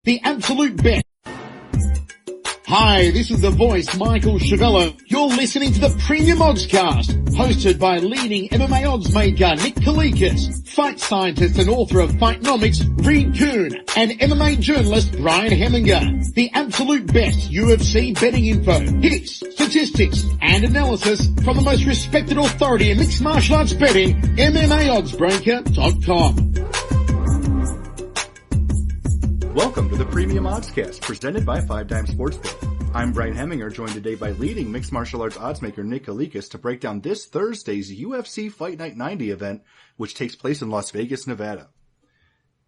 the absolute best. Hi, this is the voice, Michael Chavello. You're listening to the Premium Oddscast, hosted by leading MMA odds maker Nick Kalikas, fight scientist and author of Fightnomics, Reed Kuhn, and MMA journalist Brian Heminger. The absolute best UFC betting info, hits, statistics, and analysis from the most respected authority in mixed martial arts betting, MMAoddsbreaker.com. Welcome to the Premium Oddscast, presented by 5 Dime Sportsbook. I'm Brian Heminger, joined today by leading mixed martial arts oddsmaker Nick Kalikas to break down this Thursday's UFC Fight Night 90 event, which takes place in Las Vegas, Nevada.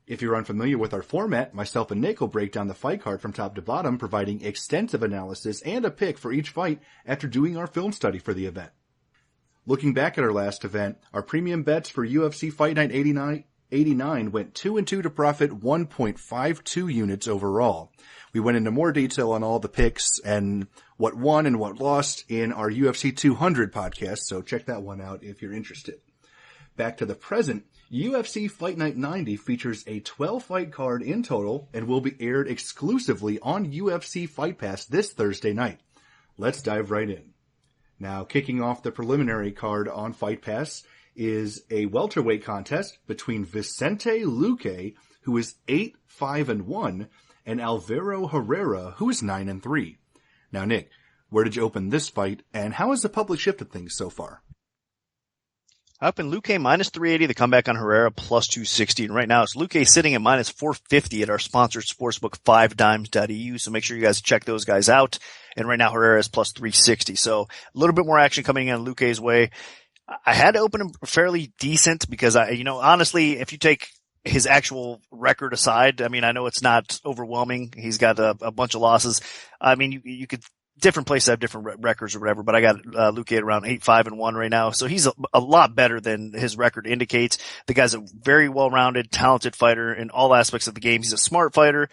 If you're unfamiliar with our format, myself and Nick will break down the fight card from top to bottom, providing extensive analysis and a pick for each fight after doing our film study for the event. Looking back at our last event, our premium bets for UFC Fight Night 89 went 2-2 to profit 1.52 units overall. We went into more detail on all the picks and what won and what lost in our UFC 200 podcast, so check that one out if you're interested. Back to the present, UFC Fight Night 90 features a 12-fight card in total and will be aired exclusively on UFC Fight Pass this Thursday night. Let's dive right in. Now, kicking off the preliminary card on Fight Pass is a welterweight contest between Vicente Luque, who is 8-5-1, and Alvaro Herrera, who is 9-3. Now, Nick, where did you open this fight, and how has the public shifted things so far? Up in Luque minus 380, the comeback on Herrera plus 260. And right now it's Luque sitting at minus 450 at our sponsored sportsbook 5dimes.eu. So make sure you guys check those guys out. And right now Herrera is plus 360. So a little bit more action coming in Luque's way. I had to open him fairly decent because honestly, if you take his actual record aside, I mean, I know it's not overwhelming. He's got a bunch of losses. I mean, you could, different places have different records or whatever, but I got Luque at around 8-5-1 right now. So he's a lot better than his record indicates. The guy's a very well-rounded, talented fighter in all aspects of the game. He's a smart fighter.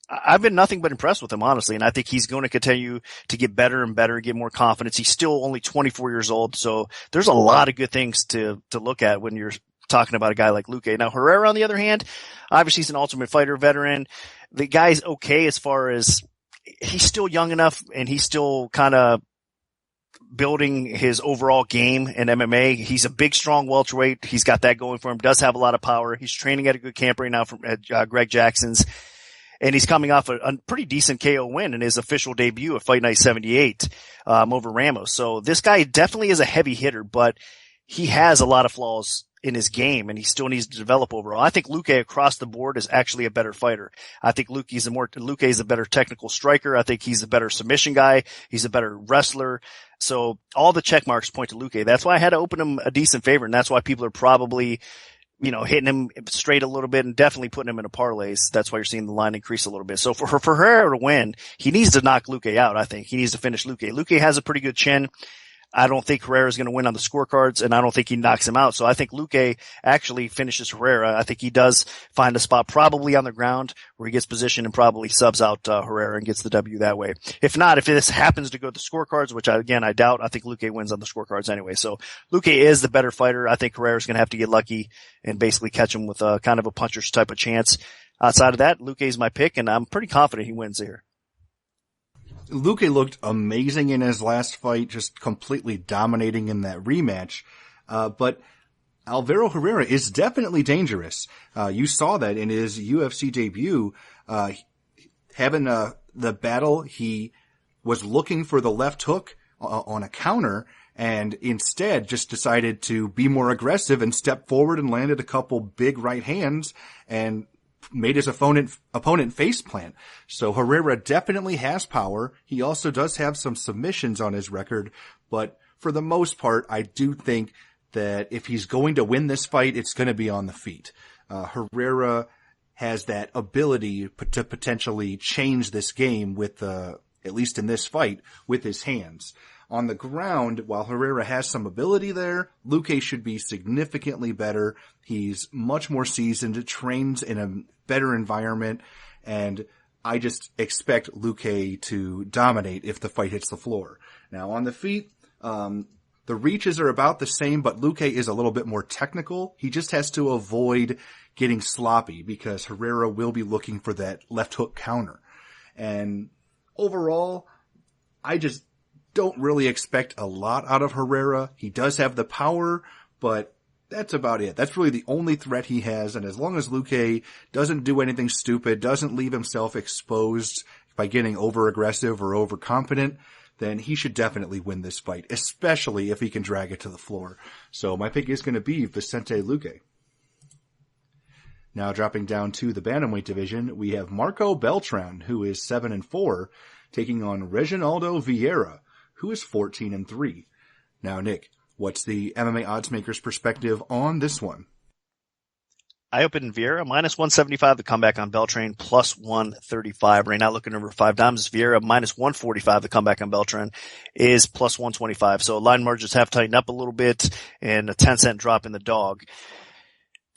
I've been nothing but impressed with him, honestly, and I think he's going to continue to get better and better, get more confidence. He's still only 24 years old, so there's a lot of good things to look at when you're talking about a guy like Luque. Now, Herrera, on the other hand, obviously he's an Ultimate Fighter veteran. The guy's okay as far as he's still young enough and he's still kind of building his overall game in MMA. He's a big, strong welterweight. He's got that going for him, does have a lot of power. He's training at a good camp right now at Greg Jackson's. And he's coming off a pretty decent KO win in his official debut at Fight Night 78 over Ramos. So this guy definitely is a heavy hitter, but he has a lot of flaws in his game, and he still needs to develop overall. I think Luque across the board is actually a better fighter. I think Luque is a better technical striker. I think he's a better submission guy. He's a better wrestler. So all the check marks point to Luque. That's why I had to open him a decent favor, and that's why people are probably hitting him straight a little bit and definitely putting him in a parlays. That's why you're seeing the line increase a little bit. So for Herrera to win, he needs to knock Luque out, I think. He needs to finish Luque. Luque has a pretty good chin. I don't think Herrera is going to win on the scorecards, and I don't think he knocks him out. So I think Luque actually finishes Herrera. I think he does find a spot probably on the ground where he gets positioned and probably subs out Herrera and gets the W that way. If not, if this happens to go to the scorecards, which I doubt, I think Luque wins on the scorecards anyway. So Luque is the better fighter. I think Herrera's going to have to get lucky and basically catch him with a kind of a puncher's type of chance. Outside of that, Luque's my pick, and I'm pretty confident he wins here. Luque looked amazing in his last fight, just completely dominating in that rematch. But Alvaro Herrera is definitely dangerous. You saw that in his UFC debut, having the battle. He was looking for the left hook on a counter and instead just decided to be more aggressive and step forward and landed a couple big right hands and made his opponent face plant. So Herrera definitely has power. He also does have some submissions on his record, but for the most part, I do think that if he's going to win this fight, it's going to be on the feet. Herrera has that ability to potentially change this game with, at least in this fight, with his hands. On the ground, while Herrera has some ability there, Luque should be significantly better. He's much more seasoned, trains in a better environment, and I just expect Luque to dominate if the fight hits the floor. Now, on the feet, The reaches are about the same, but Luque is a little bit more technical. He just has to avoid getting sloppy because Herrera will be looking for that left hook counter. And overall, I just don't really expect a lot out of Herrera. He does have the power, but that's about it. That's really the only threat he has. And as long as Luque doesn't do anything stupid, doesn't leave himself exposed by getting over-aggressive or overconfident, then he should definitely win this fight, especially if he can drag it to the floor. So my pick is going to be Vicente Luque. Now dropping down to the bantamweight division, we have Marco Beltran, who is 7-4, taking on Reginaldo Vieira, who is 14-3. Now, Nick, what's the MMA oddsmaker's perspective on this one? I opened Vieira minus 175, the comeback on Beltran plus 135. Right now looking over 5 dimes. Vieira minus 145, the comeback on Beltran is plus 125. So line margins have tightened up a little bit and a 10-cent drop in the dog.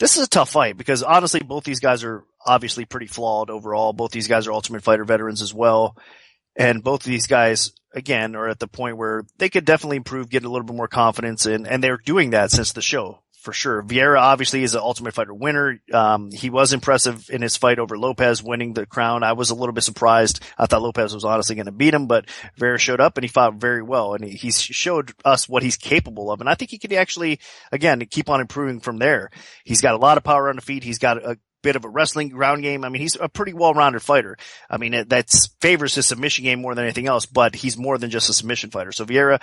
This is a tough fight because honestly, both these guys are obviously pretty flawed overall. Both these guys are Ultimate Fighter veterans as well. And both of these guys, again, are at the point where they could definitely improve, get a little bit more confidence, and they're doing that since the show. For sure. Vieira obviously is an Ultimate Fighter winner. He was impressive in his fight over Lopez, winning the crown. I was a little bit surprised. I thought Lopez was honestly going to beat him, but Vieira showed up and he fought very well. And he showed us what he's capable of. And I think he could actually, again, keep on improving from there. He's got a lot of power on the feet. He's got a bit of a wrestling ground game. I mean, he's a pretty well-rounded fighter. I mean, that favors his submission game more than anything else, but he's more than just a submission fighter. So Vieira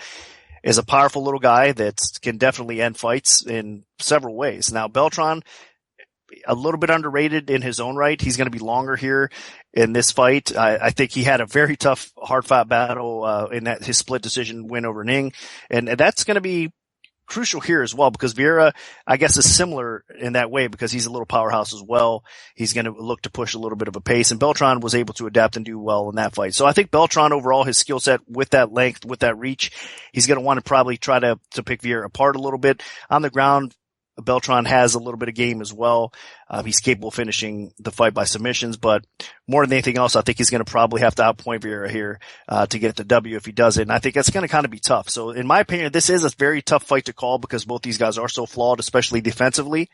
is a powerful little guy that can definitely end fights in several ways. Now, Beltran, a little bit underrated in his own right. He's going to be longer here in this fight. I think he had a very tough, hard-fought battle in his split decision win over Ning, and that's going to be crucial here as well because Vieira, I guess, is similar in that way because he's a little powerhouse as well. He's going to look to push a little bit of a pace, and Beltran was able to adapt and do well in that fight. So I think Beltran overall, his skill set with that length, with that reach, he's going to want to probably try to pick Vieira apart a little bit. On the ground, Beltran has a little bit of game as well. He's capable of finishing the fight by submissions, but more than anything else, I think he's going to probably have to outpoint Vieira here, to get the W if he does it. And I think that's going to kind of be tough. So in my opinion, this is a very tough fight to call because both these guys are so flawed, especially defensively,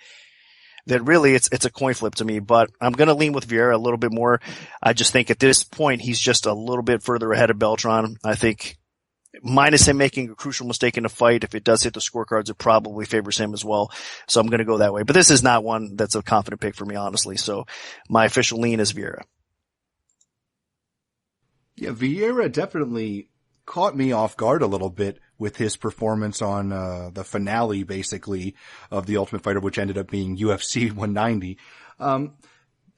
that really it's a coin flip to me, but I'm going to lean with Vieira a little bit more. I just think at this point, he's just a little bit further ahead of Beltran. I think minus him making a crucial mistake in a fight, if it does hit the scorecards, it probably favors him as well. So I'm going to go that way. But this is not one that's a confident pick for me, honestly. So my official lean is Vieira. Yeah, Vieira definitely caught me off guard a little bit with his performance on the finale, basically, of The Ultimate Fighter, which ended up being UFC 190.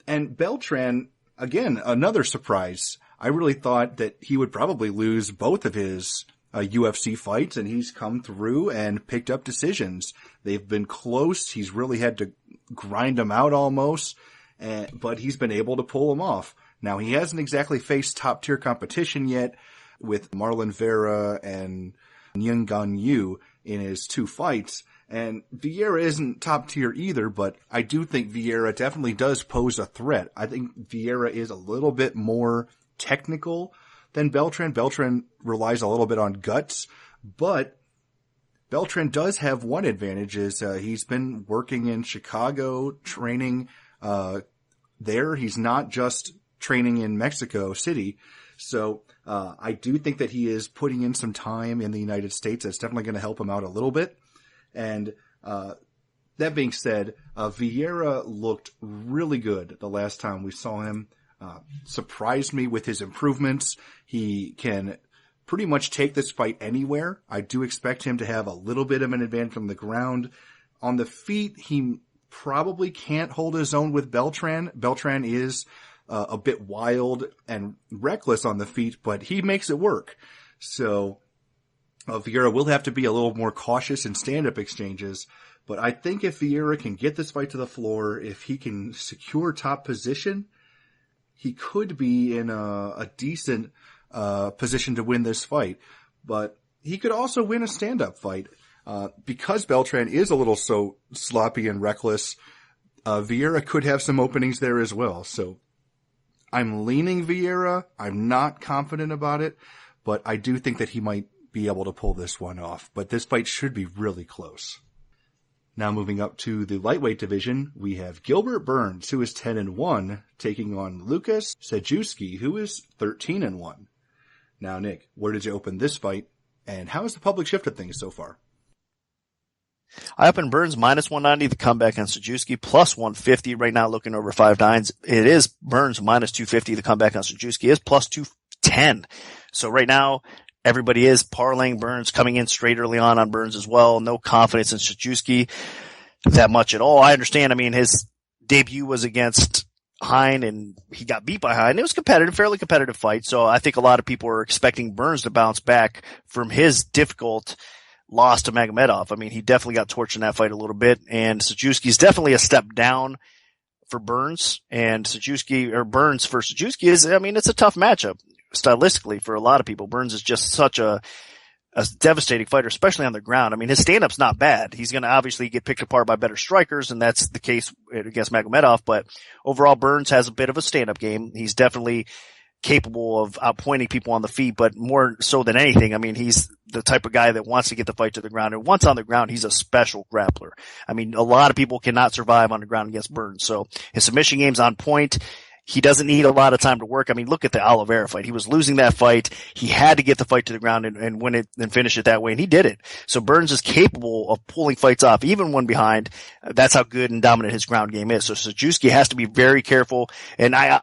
And Beltran, again, another surprise. I really thought that he would probably lose both of his UFC fights, and he's come through and picked up decisions. They've been close. He's really had to grind them out almost, but he's been able to pull them off. Now, he hasn't exactly faced top-tier competition yet with Marlon Vera and Nguyen Gan Yu in his 2 fights, and Vieira isn't top tier either, but I do think Vieira definitely does pose a threat. I think Vieira is a little bit more technical than Beltran. Beltran relies a little bit on guts, but Beltran does have one advantage is he's been working in Chicago, training there. He's not just training in Mexico City. So I do think that he is putting in some time in the United States. That's definitely going to help him out a little bit. And that being said, Vieira looked really good the last time we saw him. Surprised me with his improvements. He can pretty much take this fight anywhere. I do expect him to have a little bit of an advantage on the ground. On the feet, he probably can't hold his own with Beltran. Beltran is a bit wild and reckless on the feet, but he makes it work. So Vieira will have to be a little more cautious in stand-up exchanges. But I think if Vieira can get this fight to the floor, if he can secure top position, he could be in a decent position to win this fight. But he could also win a stand-up fight. Because Beltran is a little so sloppy and reckless, Vieira could have some openings there as well. So I'm leaning Vieira. I'm not confident about it, but I do think that he might be able to pull this one off, but this fight should be really close. Now moving up to the lightweight division, we have Gilbert Burns, who is 10-1, taking on Lukas Sajewski, who is 13-1. Now, Nick, where did you open this fight, and how has the public shifted things so far? I opened Burns minus 190, the comeback on Sajewski plus 150. Right now, looking over 5-9s. It is Burns minus 250, the comeback on Sajewski is plus 210. So right now, everybody is parlaying Burns, coming in straight early on Burns as well. No confidence in Sajewski that much at all. I understand. I mean, his debut was against Hine and he got beat by Hine. It was competitive, fairly competitive fight. So I think a lot of people are expecting Burns to bounce back from his difficult loss to Magomedov. I mean, he definitely got torched in that fight a little bit, and Sajewski is definitely a step down for Burns, and Burns for Sajewski is, I mean, it's a tough matchup stylistically for a lot of people. Burns is just such a devastating fighter, especially on the ground. I mean, his stand-up's not bad. He's going to obviously get picked apart by better strikers, and that's the case against Magomedov, but overall Burns has a bit of a stand-up game. He's definitely capable of outpointing people on the feet, but more so than anything, I mean, he's the type of guy that wants to get the fight to the ground. And once on the ground, he's a special grappler. I mean, a lot of people cannot survive on the ground against Burns. So his submission game's on point. He doesn't need a lot of time to work. I mean, look at the Oliveira fight. He was losing that fight. He had to get the fight to the ground and win it and finish it that way, and he did it. So Burns is capable of pulling fights off, even when behind. That's how good and dominant his ground game is. So Sajewski has to be very careful. And I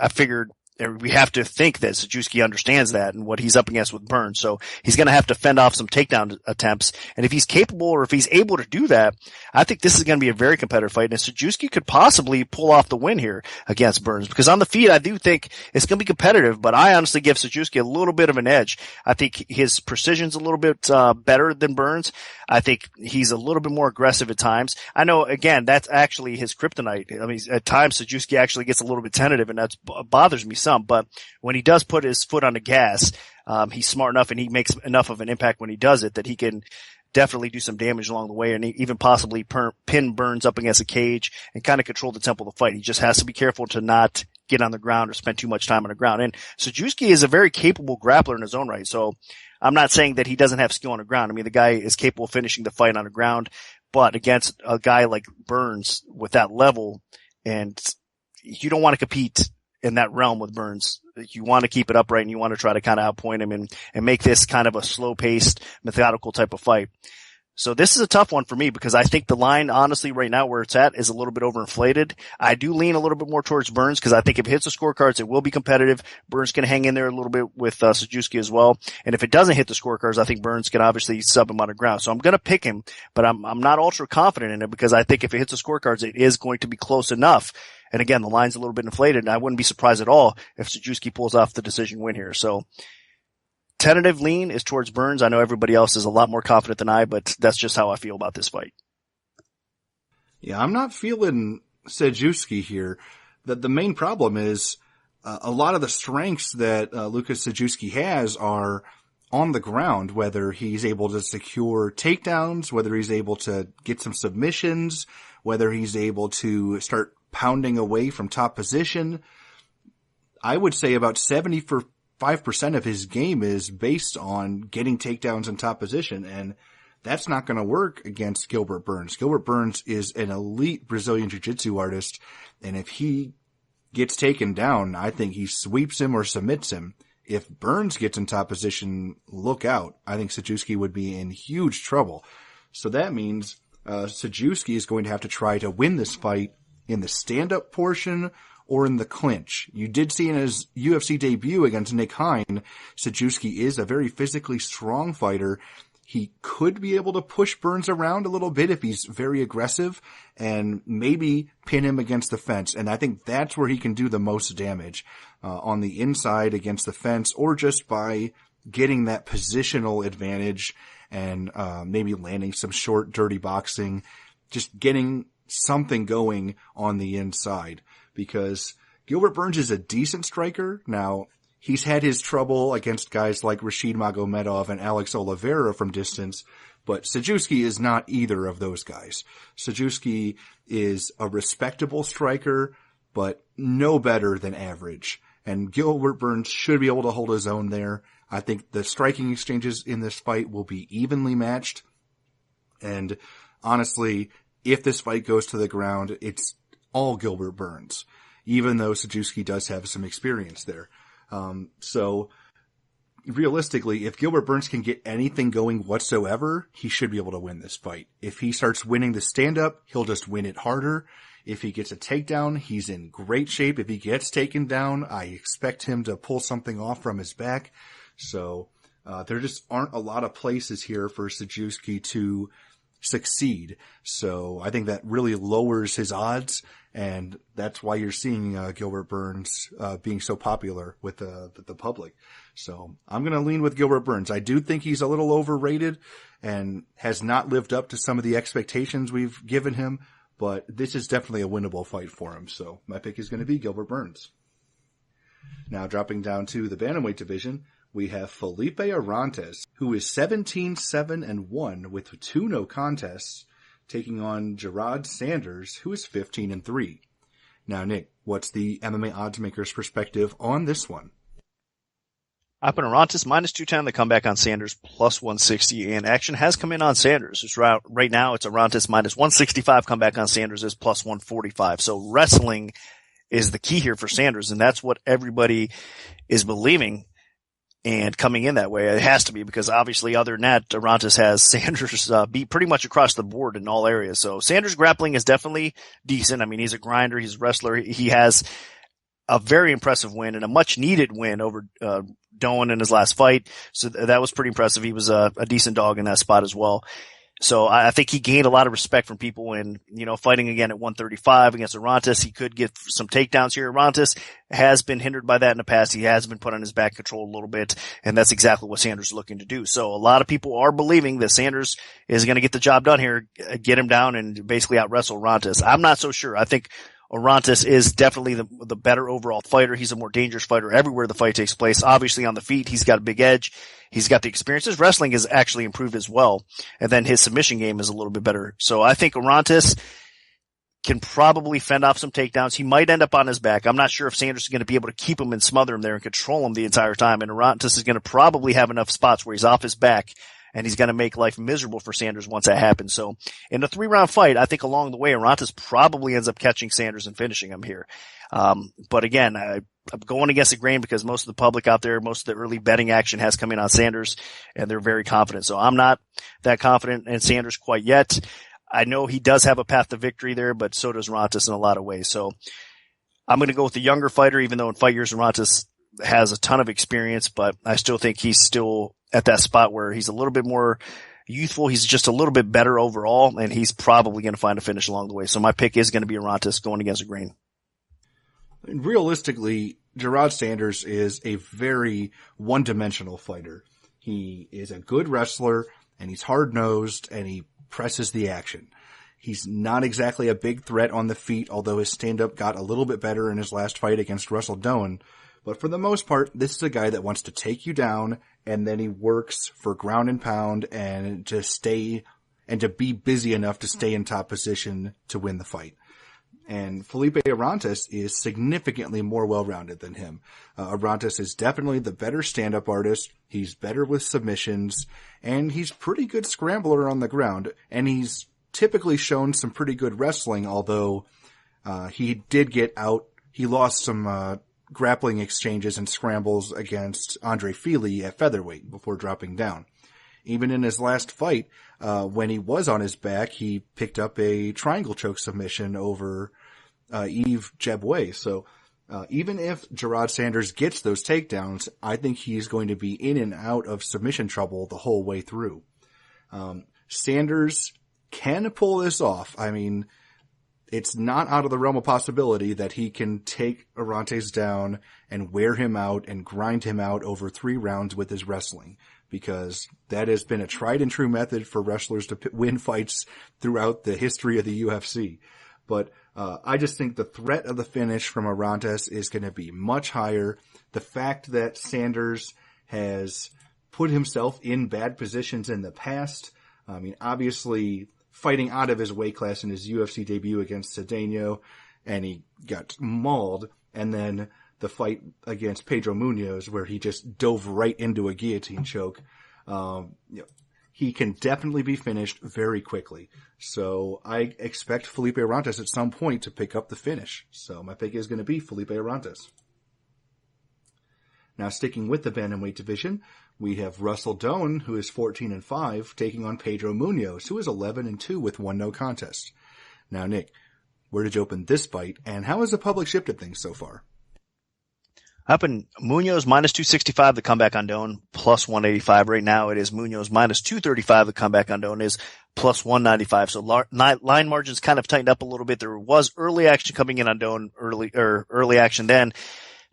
figured we have to think that Sajewski understands that and what he's up against with Burns. So he's going to have to fend off some takedown attempts. And if he's capable or if he's able to do that, I think this is going to be a very competitive fight. And Sajewski could possibly pull off the win here against Burns, because on the feet, I do think it's going to be competitive, but I honestly give Sajewski a little bit of an edge. I think his precision's a little bit better than Burns. I think he's a little bit more aggressive at times. I know, again, that's actually his kryptonite. I mean, at times Sajewski actually gets a little bit tentative, and that bothers me some. But when he does put his foot on the gas, he's smart enough and he makes enough of an impact when he does it that he can definitely do some damage along the way, and even possibly pin Burns up against a cage and kind of control the tempo of the fight. He just has to be careful to not get on the ground or spend too much time on the ground. And Sajewski is a very capable grappler in his own right. So I'm not saying that he doesn't have skill on the ground. I mean, the guy is capable of finishing the fight on the ground, but against a guy like Burns with that level, and you don't want to compete in that realm with Burns. You want to keep it upright and you want to try to kind of outpoint him and make this kind of a slow-paced, methodical type of fight. So this is a tough one for me because I think the line, honestly, right now where it's at is a little bit overinflated. I do lean a little bit more towards Burns because I think if it hits the scorecards, it will be competitive. Burns can hang in there a little bit with Sajewski as well. And if it doesn't hit the scorecards, I think Burns can obviously sub him on the ground. So I'm going to pick him, but I'm not ultra confident in it because I think if it hits the scorecards, it is going to be close enough. And again, the line's a little bit inflated, and I wouldn't be surprised at all if Sajewski pulls off the decision win here. So tentative lean is towards Burns. I know everybody else is a lot more confident than I, but that's just how I feel about this fight. Yeah, I'm not feeling Sajewski here. The main problem is a lot of the strengths that Lukas Sajewski has are on the ground, whether he's able to secure takedowns, whether he's able to get some submissions, whether he's able to start pounding away from top position. I would say about 75% of his game is based on getting takedowns in top position, and that's not going to work against Gilbert Burns. Gilbert Burns is an elite Brazilian Jiu-Jitsu artist, and if he gets taken down, I think he sweeps him or submits him. If Burns gets in top position, look out. I think Sajewski would be in huge trouble. So that means Sajewski is going to have to try to win this fight in the stand-up portion or in the clinch. You did see in his UFC debut against Nick Hine, Sajewski is a very physically strong fighter. He could be able to push Burns around a little bit if he's very aggressive and maybe pin him against the fence. And I think that's where he can do the most damage, on the inside against the fence, or just by getting that positional advantage and maybe landing some short, dirty boxing, just getting something going on the inside, because Gilbert Burns is a decent striker. Now, he's had his trouble against guys like Rashid Magomedov and Alex Oliveira from distance, but Sajewski is not either of those guys. Sajewski is a respectable striker, but no better than average. and Gilbert Burns should be able to hold his own there. I think the striking exchanges in this fight will be evenly matched. And honestly, if this fight goes to the ground, it's all Gilbert Burns, even though Sajewski does have some experience there. So realistically, if Gilbert Burns can get anything going whatsoever, he should be able to win this fight. If he starts winning the stand-up, he'll just win it harder. If he gets a takedown, he's in great shape. If he gets taken down, I expect him to pull something off from his back. So there just aren't a lot of places here for Sajewski to succeed. So I think that really lowers his odds, and that's why you're seeing Gilbert Burns being so popular with the public. So I'm going to lean with Gilbert Burns. I do think he's a little overrated and has not lived up to some of the expectations we've given him, but this is definitely a winnable fight for him. So my pick is going to be Gilbert Burns. Now dropping down to the bantamweight division, we have Felipe Arantes, who is 17-7-1 with 2 no contests, taking on Gerard Sanders, who is 15-3. Now, Nick, what's the MMA oddsmaker's perspective on this one? Up in Arantes minus 210, the comeback on Sanders plus 160, and action has come in on Sanders. It's right now it's Arantes minus 165, comeback on Sanders is plus 145. So wrestling is the key here for Sanders, and that's what everybody is believing. And coming in that way, it has to be, because obviously other than that, Arantes has Sanders beat pretty much across the board in all areas. So Sanders' grappling is definitely decent. I mean, he's a grinder, he's a wrestler. He has a very impressive win and a much needed win over Doan in his last fight. So that was pretty impressive. He was a decent dog in that spot as well. So I think he gained a lot of respect from people, and, fighting again at 135 against Arantes, he could get some takedowns here. Arantes has been hindered by that in the past. He has been put on his back control a little bit, and that's exactly what Sanders is looking to do. So a lot of people are believing that Sanders is going to get the job done here, get him down and basically out wrestle Arantes. I'm not so sure. I think Arantes is definitely the better overall fighter. He's a more dangerous fighter everywhere the fight takes place. Obviously on the feet, he's got a big edge. He's got the experience. His wrestling has actually improved as well. And then his submission game is a little bit better. So I think Arantes can probably fend off some takedowns. He might end up on his back. I'm not sure if Sanders is going to be able to keep him and smother him there and control him the entire time. And Arantes is going to probably have enough spots where he's off his back, and he's going to make life miserable for Sanders once that happens. So in a 3-round fight, I think along the way, Arantes probably ends up catching Sanders and finishing him here. But again, I'm going against the grain because most of the public out there, most of the early betting action has come in on Sanders, and they're very confident. So I'm not that confident in Sanders quite yet. I know he does have a path to victory there, but so does Arantes in a lot of ways. So I'm going to go with the younger fighter, even though in fight years Arantes has a ton of experience, but I still think he's still at that spot where he's a little bit more youthful. He's just a little bit better overall, and he's probably going to find a finish along the way. So my pick is going to be Arantes going against the grain. Realistically, Gerard Sanders is a very one-dimensional fighter. He is a good wrestler, and he's hard-nosed, and he presses the action. He's not exactly a big threat on the feet, although his stand-up got a little bit better in his last fight against Russell Doan. But for the most part, this is a guy that wants to take you down, and then he works for ground and pound and to be busy enough to stay in top position to win the fight. And Felipe Arantes is significantly more well-rounded than him. Arantes is definitely the better stand-up artist. He's better with submissions, and he's pretty good scrambler on the ground. And he's typically shown some pretty good wrestling, although he did get out. He lost some grappling exchanges and scrambles against Andre Fili at featherweight before dropping down. Even in his last fight, when he was on his back, he picked up a triangle choke submission over Yves Jaboué. So even if Gerard Sanders gets those takedowns, I think he's going to be in and out of submission trouble the whole way through. Sanders can pull this off. I mean, it's not out of the realm of possibility that he can take Arantes down and wear him out and grind him out over 3 rounds with his wrestling, because that has been a tried and true method for wrestlers to win fights throughout the history of the UFC. But I just think the threat of the finish from Arantes is going to be much higher. The fact that Sanders has put himself in bad positions in the past, I mean, obviously fighting out of his weight class in his UFC debut against Cedeno, and he got mauled. And then the fight against Pedro Munoz where he just dove right into a guillotine choke. He can definitely be finished very quickly. So I expect Felipe Arantes at some point to pick up the finish. So my pick is going to be Felipe Arantes. Now sticking with the bantamweight division, we have Russell Doan, who is 14-5, taking on Pedro Munoz, who is 11-2 with 1 no contest. Now, Nick, where did you open this fight, and how has the public shifted things so far? Up in Munoz minus 265, the comeback on Doan, plus 185. Right now it is Munoz minus 235, the comeback on Doan is plus 195. So line margins kind of tightened up a little bit. There was early action coming in on Doan, early action then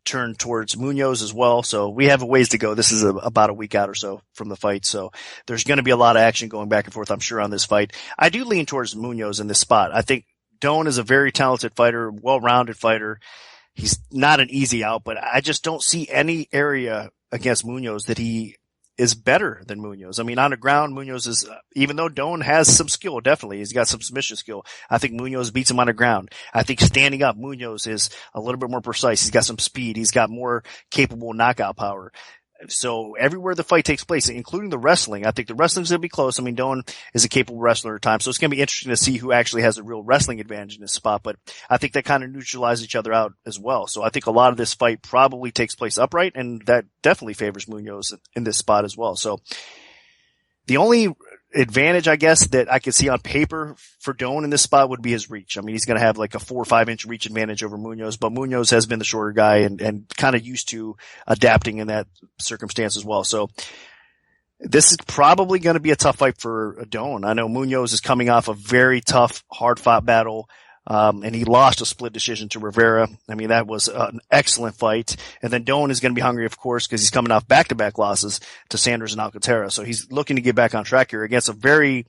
turned towards Munoz as well. So we have a ways to go. This is about a week out or so from the fight. So there's going to be a lot of action going back and forth, I'm sure, on this fight. I do lean towards Munoz in this spot. I think Doan is a very talented fighter, well-rounded fighter. He's not an easy out, but I just don't see any area against Munoz that he is better than Munoz. I mean, on the ground, Munoz is, even though Doan has some skill, definitely, he's got some submission skill. I think Munoz beats him on the ground. I think standing up, Munoz is a little bit more precise. He's got some speed. He's got more capable knockout power. So everywhere the fight takes place, including the wrestling, I think the wrestling's going to be close. I mean, Doan is a capable wrestler at times, so it's going to be interesting to see who actually has a real wrestling advantage in this spot. But I think they kind of neutralize each other out as well. So I think a lot of this fight probably takes place upright, and that definitely favors Munoz in this spot as well. So the only advantage, I guess, that I could see on paper for Doan in this spot would be his reach. I mean, he's going to have like a 4 or 5 inch reach advantage over Munoz, but Munoz has been the shorter guy and kind of used to adapting in that circumstance as well. So this is probably going to be a tough fight for Doan. I know Munoz is coming off a very tough, hard fought battle. And he lost a split decision to Herrera. I mean, that was an excellent fight. And then Doan is going to be hungry, of course, because he's coming off back-to-back losses to Sanders and Alcantara. So he's looking to get back on track here against a very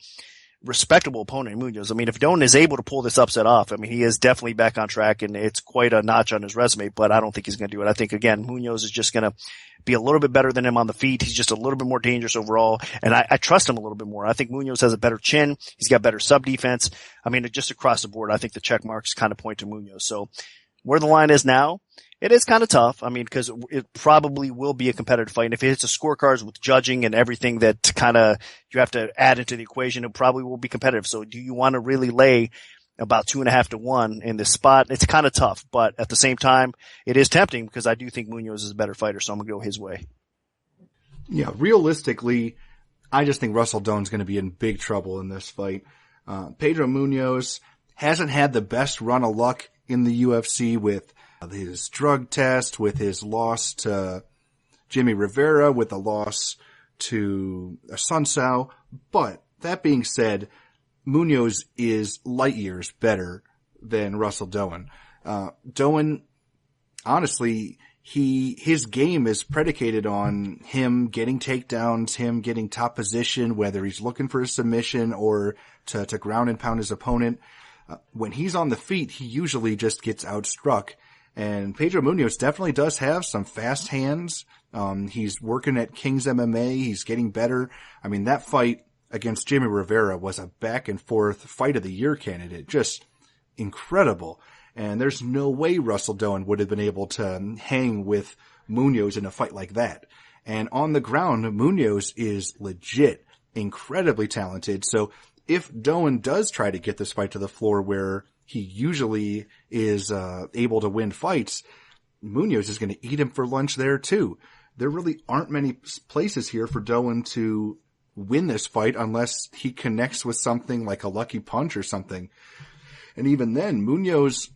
respectable opponent in Munoz. I mean, if Doan is able to pull this upset off, I mean, he is definitely back on track, and it's quite a notch on his resume, but I don't think he's going to do it. I think, again, Munoz is just going to be a little bit better than him on the feet. He's just a little bit more dangerous overall, and I trust him a little bit more. I think Munoz has a better chin. He's got better sub-defense. I mean, just across the board, I think the check marks kind of point to Munoz. So where the line is now, it is kind of tough. I mean, because it probably will be a competitive fight. And if it hits the scorecards with judging and everything that kind of you have to add into the equation, it probably will be competitive. So do you want to really lay about 2.5 to 1 in this spot? It's kind of tough, but at the same time, it is tempting because I do think Munoz is a better fighter, so I'm going to go his way. Yeah, realistically, I just think Russell Doan's going to be in big trouble in this fight. Pedro Munoz hasn't had the best run of luck in the UFC with his drug test, with his loss to Jimmy Rivera, with the loss to Sun Tzu. But that being said, Munoz is light years better than Russell Doan. Doan, honestly, his game is predicated on him getting takedowns, him getting top position, whether he's looking for a submission or to ground and pound his opponent. When he's on the feet, he usually just gets outstruck. And Pedro Munoz definitely does have some fast hands. He's working at King's MMA. He's getting better. I mean, that fight against Jimmy Rivera was a back and forth fight of the year candidate. Just incredible. And there's no way Russell Doan would have been able to hang with Munoz in a fight like that. And on the ground, Munoz is legit, incredibly talented. So if Doan does try to get this fight to the floor where he usually is able to win fights, Munoz is going to eat him for lunch there too. There really aren't many places here for Doan to win this fight unless he connects with something like a lucky punch or something. And even then, Munoz,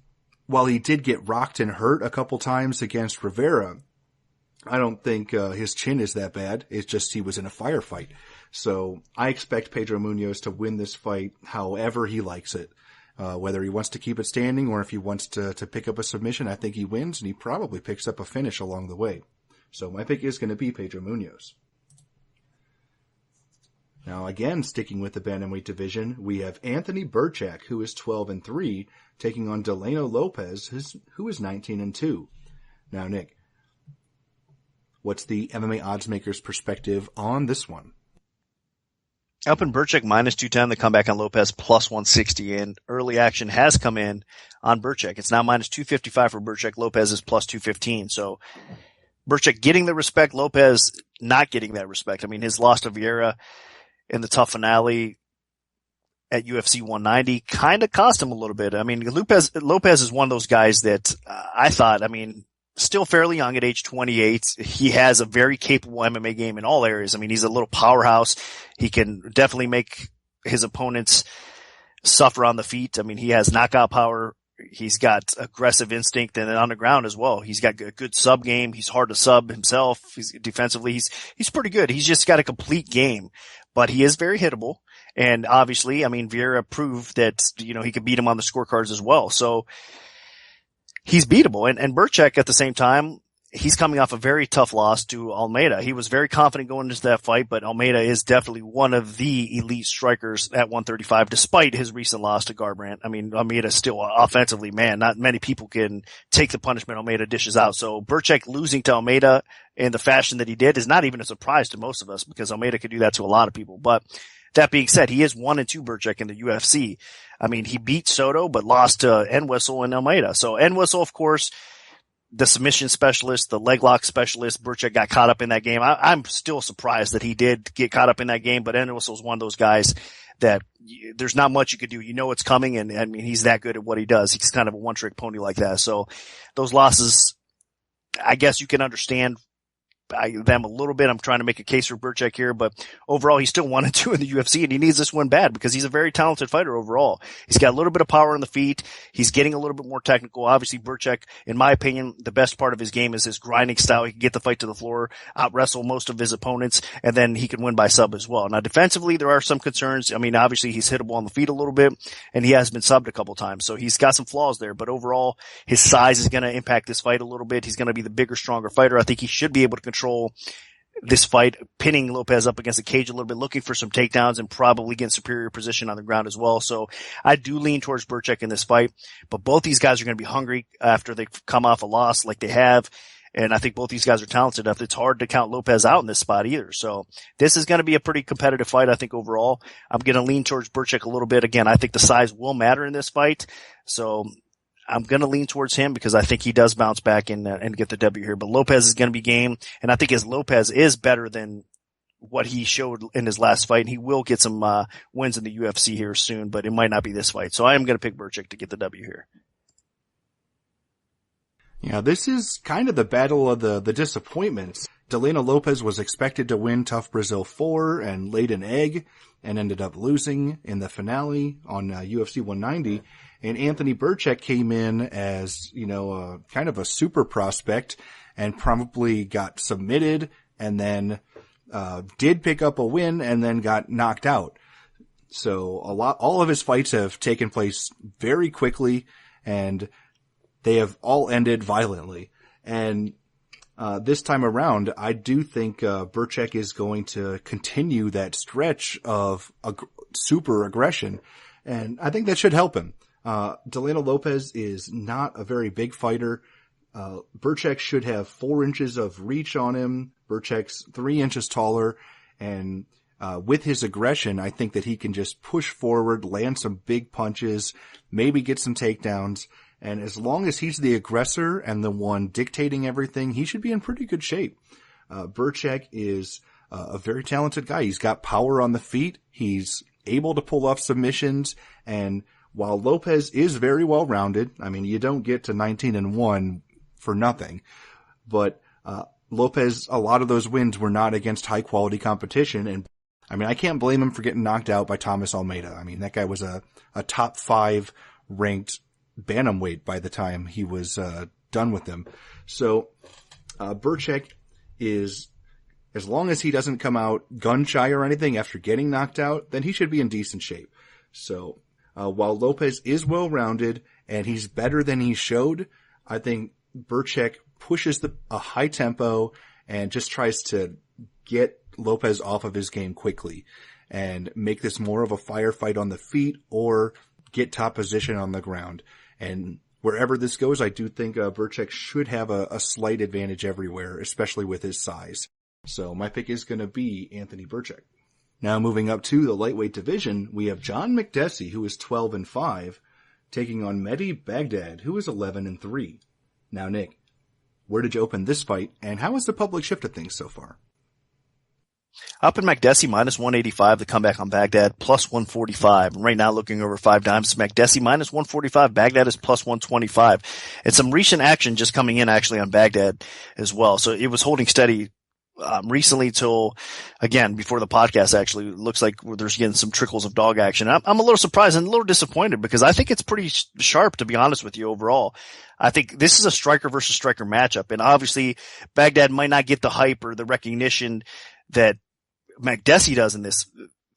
while he did get rocked and hurt a couple times against Rivera, I don't think his chin is that bad. It's just he was in a firefight. So I expect Pedro Munoz to win this fight however he likes it. Whether he wants to keep it standing or if he wants to pick up a submission, I think he wins, and he probably picks up a finish along the way. So my pick is going to be Pedro Munoz. Now again, sticking with the bantamweight division, we have Anthony Burchak, who is 12-3, taking on Delano Lopez, who is 19-2. Now, Nick, what's the MMA oddsmaker's perspective on this one? Up in Burchak minus 210, the comeback on Lopez plus 160, and early action has come in on Burchak. It's now minus 255 for Burchak. Lopez is plus 215. So Burchak getting the respect, Lopez not getting that respect. I mean, his loss to Vieira in the tough finale at UFC 190 kind of cost him a little bit. I mean, Lopez is one of those guys that I thought, I mean, still fairly young at age 28. He has a very capable MMA game in all areas. I mean, he's a little powerhouse. He can definitely make his opponents suffer on the feet. I mean, he has knockout power. He's got aggressive instinct, and then on the ground as well. He's got a good sub game. He's hard to sub himself. Defensively, he's pretty good. He's just got a complete game, but he is very hittable. And obviously, I mean, Vieira proved that, you know, he could beat him on the scorecards as well. So he's beatable. And Burchak at the same time, he's coming off a very tough loss to Almeida. He was very confident going into that fight, but Almeida is definitely one of the elite strikers at 135, despite his recent loss to Garbrandt. I mean, Almeida still offensively, man, not many people can take the punishment Almeida dishes out. So Burchak losing to Almeida in the fashion that he did is not even a surprise to most of us, because Almeida could do that to a lot of people. But that being said, he is 1-2 Burchak in the UFC. I mean, he beat Soto, but lost to Entwistle and Almeida. So Entwistle, of course, the submission specialist, the leg lock specialist, Burchak got caught up in that game. I'm still surprised that he did get caught up in that game, but Entwistle's one of those guys that there's not much you could do. You know it's coming, and I mean, he's that good at what he does. He's kind of a one-trick pony like that. So those losses, I guess you can understand them a little bit. I'm trying to make a case for Burchak here, but overall he's still 1-2 in the UFC, and he needs this one bad because he's a very talented fighter overall. He's got a little bit of power on the feet. He's getting a little bit more technical. Obviously Burchak, in my opinion, the best part of his game is his grinding style. He can get the fight to the floor, out wrestle most of his opponents, and then he can win by sub as well. Now defensively, there are some concerns. I mean, obviously he's hittable on the feet a little bit, and he has been subbed a couple times, so he's got some flaws there, but overall his size is going to impact this fight a little bit. He's going to be the bigger, stronger fighter. I think he should be able to control this fight, pinning Lopez up against the cage a little bit, looking for some takedowns, and probably getting superior position on the ground as well. So I do lean towards Burchak in this fight, but both these guys are going to be hungry after they come off a loss like they have. And I think both these guys are talented enough. It's hard to count Lopez out in this spot either. So this is going to be a pretty competitive fight, I think, overall. I'm going to lean towards Burchak a little bit. Again, I think the size will matter in this fight. So I'm going to lean towards him because I think he does bounce back and get the W here. But Lopez is going to be game, and I think his Lopez is better than what he showed in his last fight, and he will get some wins in the UFC here soon, but it might not be this fight. So I am going to pick Burchak to get the W here. Yeah, this is kind of the battle of the disappointments. Delano Lopez was expected to win Tough Brazil 4 and laid an egg and ended up losing in the finale on UFC 190. And Anthony Burchak came in as, you know, kind of a super prospect and probably got submitted and then did pick up a win and then got knocked out. So all of his fights have taken place very quickly, and they have all ended violently. And this time around, I do think Burchak is going to continue that stretch of super aggression, and I think that should help him. Delano Lopez is not a very big fighter. Burchak should have 4 inches of reach on him. Burchak's 3 inches taller, and with his aggression, I think that he can just push forward, land some big punches, maybe get some takedowns. And as long as he's the aggressor and the one dictating everything, he should be in pretty good shape. Burchak is a very talented guy. He's got power on the feet. He's able to pull off submissions. And while Lopez is very well rounded, I mean, you don't get to 19-1 for nothing. But Lopez, a lot of those wins were not against high quality competition. And I mean, I can't blame him for getting knocked out by Thomas Almeida. I mean, that guy was a top 5 ranked bantamweight by the time he was done with them. So Burchak is, as long as he doesn't come out gun shy or anything after getting knocked out, then he should be in decent shape. So while Lopez is well rounded and he's better than he showed, I think Burchak pushes a high tempo and just tries to get Lopez off of his game quickly and make this more of a firefight on the feet or get top position on the ground. And wherever this goes, I do think Burchak should have a slight advantage everywhere, especially with his size. So my pick is going to be Anthony Burchak. Now moving up to the lightweight division, we have John Makdessi, who is 12-5, taking on Mehdi Baghdad, who is 11-3. Now, Nick, where did you open this fight, and how has the public shifted things so far? Up in Makdessi, minus 185, the comeback on Baghdad, plus 145. And right now, looking over 5 dimes, Makdessi minus 145, Baghdad is plus 125. And some recent action just coming in actually on Baghdad as well. So it was holding steady recently till, again, before the podcast actually. It looks like there's getting some trickles of dog action. I'm a little surprised and a little disappointed because I think it's pretty sharp, to be honest with you, overall. I think this is a striker versus striker matchup. And obviously, Baghdad might not get the hype or the recognition that Makdessi does in this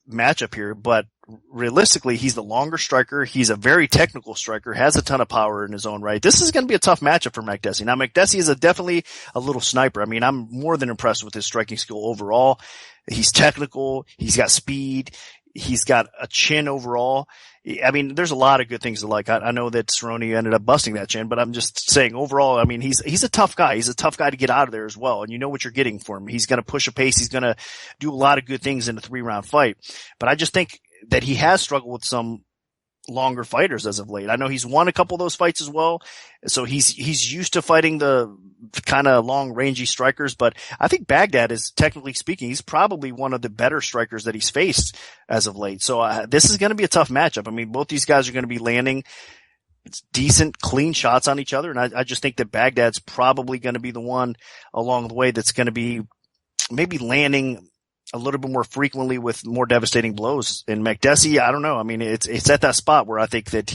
matchup here, but realistically, he's the longer striker. He's a very technical striker, has a ton of power in his own right. This is going to be a tough matchup for Makdessi. Now, Makdessi is definitely a little sniper. I mean, I'm more than impressed with his striking skill overall. He's technical. He's got speed. He's got a chin overall. I mean, there's a lot of good things to like. I know that Cerrone ended up busting that chin, but I'm just saying overall, I mean, he's a tough guy. He's a tough guy to get out of there as well. And you know what you're getting for him. He's going to push a pace. He's going to do a lot of good things in a 3-round fight. But I just think that he has struggled with some longer fighters as of late. I know he's won a couple of those fights as well. So he's used to fighting the kind of long rangy strikers, but I think Baghdad is, technically speaking, he's probably one of the better strikers that he's faced as of late. So this is going to be a tough matchup. I mean, both these guys are going to be landing decent, clean shots on each other. And I just think that Baghdad's probably going to be the one along the way that's going to be maybe landing a little bit more frequently with more devastating blows. And Makdessi, I don't know. I mean, it's at that spot where I think that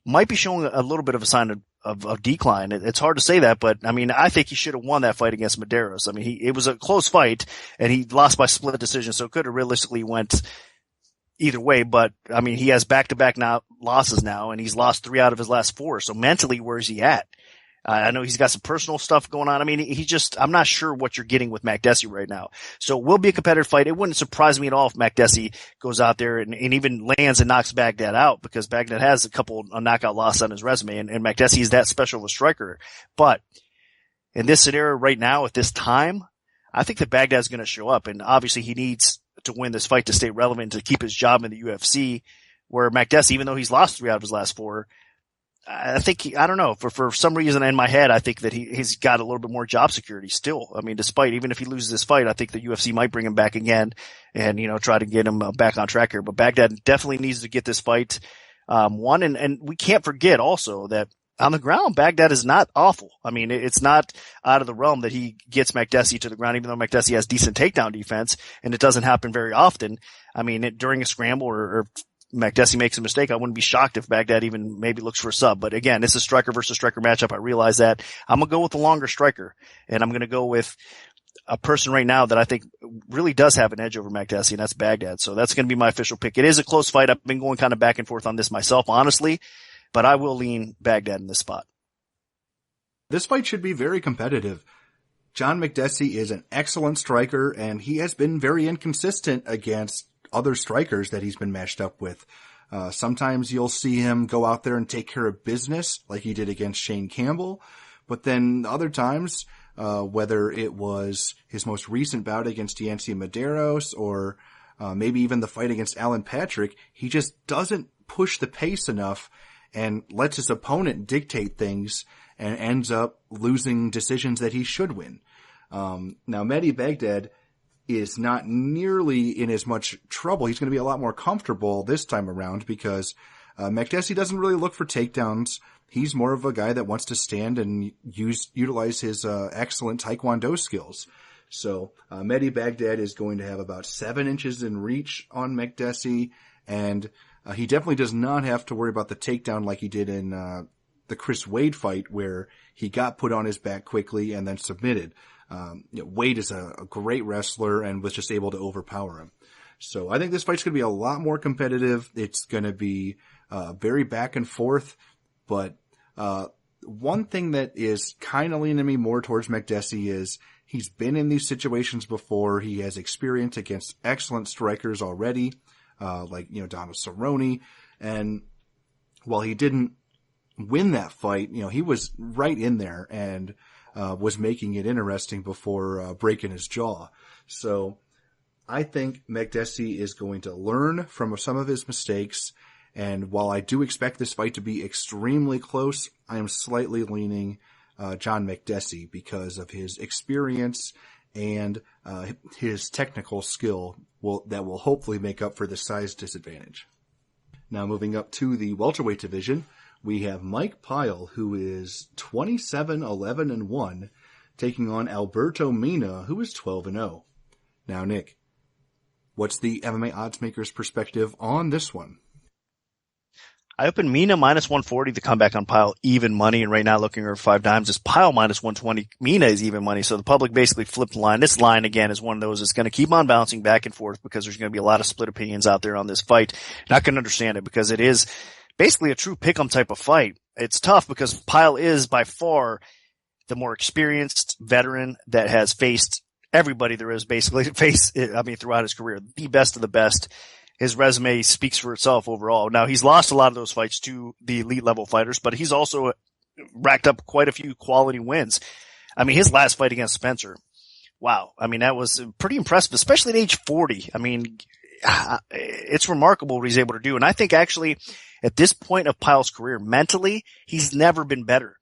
might be showing a little bit of a sign of decline. It's hard to say that, but I mean, I think he should have won that fight against Medeiros. I mean, it was a close fight and he lost by split decision. So it could have realistically went either way, but I mean, he has back-to-back losses now and he's lost 3 out of his last 4. So mentally, where's he at? I know he's got some personal stuff going on. I mean, I'm not sure what you're getting with Makdessi right now. So it will be a competitive fight. It wouldn't surprise me at all if Makdessi goes out there and even lands and knocks Baghdad out, because Baghdad has a couple of knockout losses on his resume, and Makdessi is that special of a striker. But in this scenario right now, at this time, I think that Baghdad's going to show up, and obviously he needs to win this fight to stay relevant, to keep his job in the UFC, where Makdessi, even though he's lost 3 out of his last 4, I think I don't know, for some reason in my head, I think that he's got a little bit more job security still. I mean, even if he loses this fight, I think the UFC might bring him back again and, try to get him back on track here. But Baghdad definitely needs to get this fight, won. And we can't forget also that on the ground, Baghdad is not awful. I mean, it's not out of the realm that he gets Makdessi to the ground, even though Makdessi has decent takedown defense, and it doesn't happen very often. I mean, during a scramble or Makdessi makes a mistake, I wouldn't be shocked if Baghdad even maybe looks for a sub. But again, it's a striker versus striker matchup. I realize that. I'm going to go with the longer striker, and I'm going to go with a person right now that I think really does have an edge over Makdessi, and that's Baghdad. So that's going to be my official pick. It is a close fight. I've been going kind of back and forth on this myself, honestly, but I will lean Baghdad in this spot. This fight should be very competitive. John Makdessi is an excellent striker, and he has been very inconsistent against other strikers that he's been matched up with. Sometimes you'll see him go out there and take care of business like he did against Shane Campbell. But then other times, whether it was his most recent bout against Yancy Medeiros or maybe even the fight against Alan Patrick, he just doesn't push the pace enough and lets his opponent dictate things and ends up losing decisions that he should win. Now, Mehdi Baghdad is not nearly in as much trouble. He's going to be a lot more comfortable this time around because Makdessi doesn't really look for takedowns. He's more of a guy that wants to stand and utilize his excellent Taekwondo skills. So Mehdi Baghdad is going to have about 7 inches in reach on Makdessi, and he definitely does not have to worry about the takedown like he did in the Chris Wade fight, where he got put on his back quickly and then submitted. Wade is a great wrestler and was just able to overpower him. So I think this fight's going to be a lot more competitive. It's going to be very back and forth. But one thing that is kind of leaning me more towards Makdessi is he's been in these situations before. He has experience against excellent strikers already, like Donald Cerrone. And while he didn't win that fight, he was right in there and was making it interesting before breaking his jaw. So I think Makdessi is going to learn from some of his mistakes. And while I do expect this fight to be extremely close, I am slightly leaning John Makdessi because of his experience and his technical skill that will hopefully make up for the size disadvantage. Now moving up to the welterweight division, we have Mike Pyle, who is 27-11-1, taking on Alberto Mina, who is 12-0. Now, Nick, what's the MMA oddsmaker's perspective on this one? I opened Mina minus 140 to come back on Pyle even money, and right now looking over 5 dimes is Pyle minus 120. Mina is even money, so the public basically flipped the line. This line, again, is one of those that's going to keep on bouncing back and forth because there's going to be a lot of split opinions out there on this fight. Not going to understand it because it is basically a true pick'em type of fight. It's tough because Pyle is by far the more experienced veteran that has faced everybody there is basically to face, throughout his career. The best of the best. His resume speaks for itself overall. Now, he's lost a lot of those fights to the elite level fighters, but he's also racked up quite a few quality wins. I mean, his last fight against Spencer, wow. I mean, that was pretty impressive, especially at age 40. I mean, it's remarkable what he's able to do. And I think actually at this point of Pyle's career, mentally, he's never been better.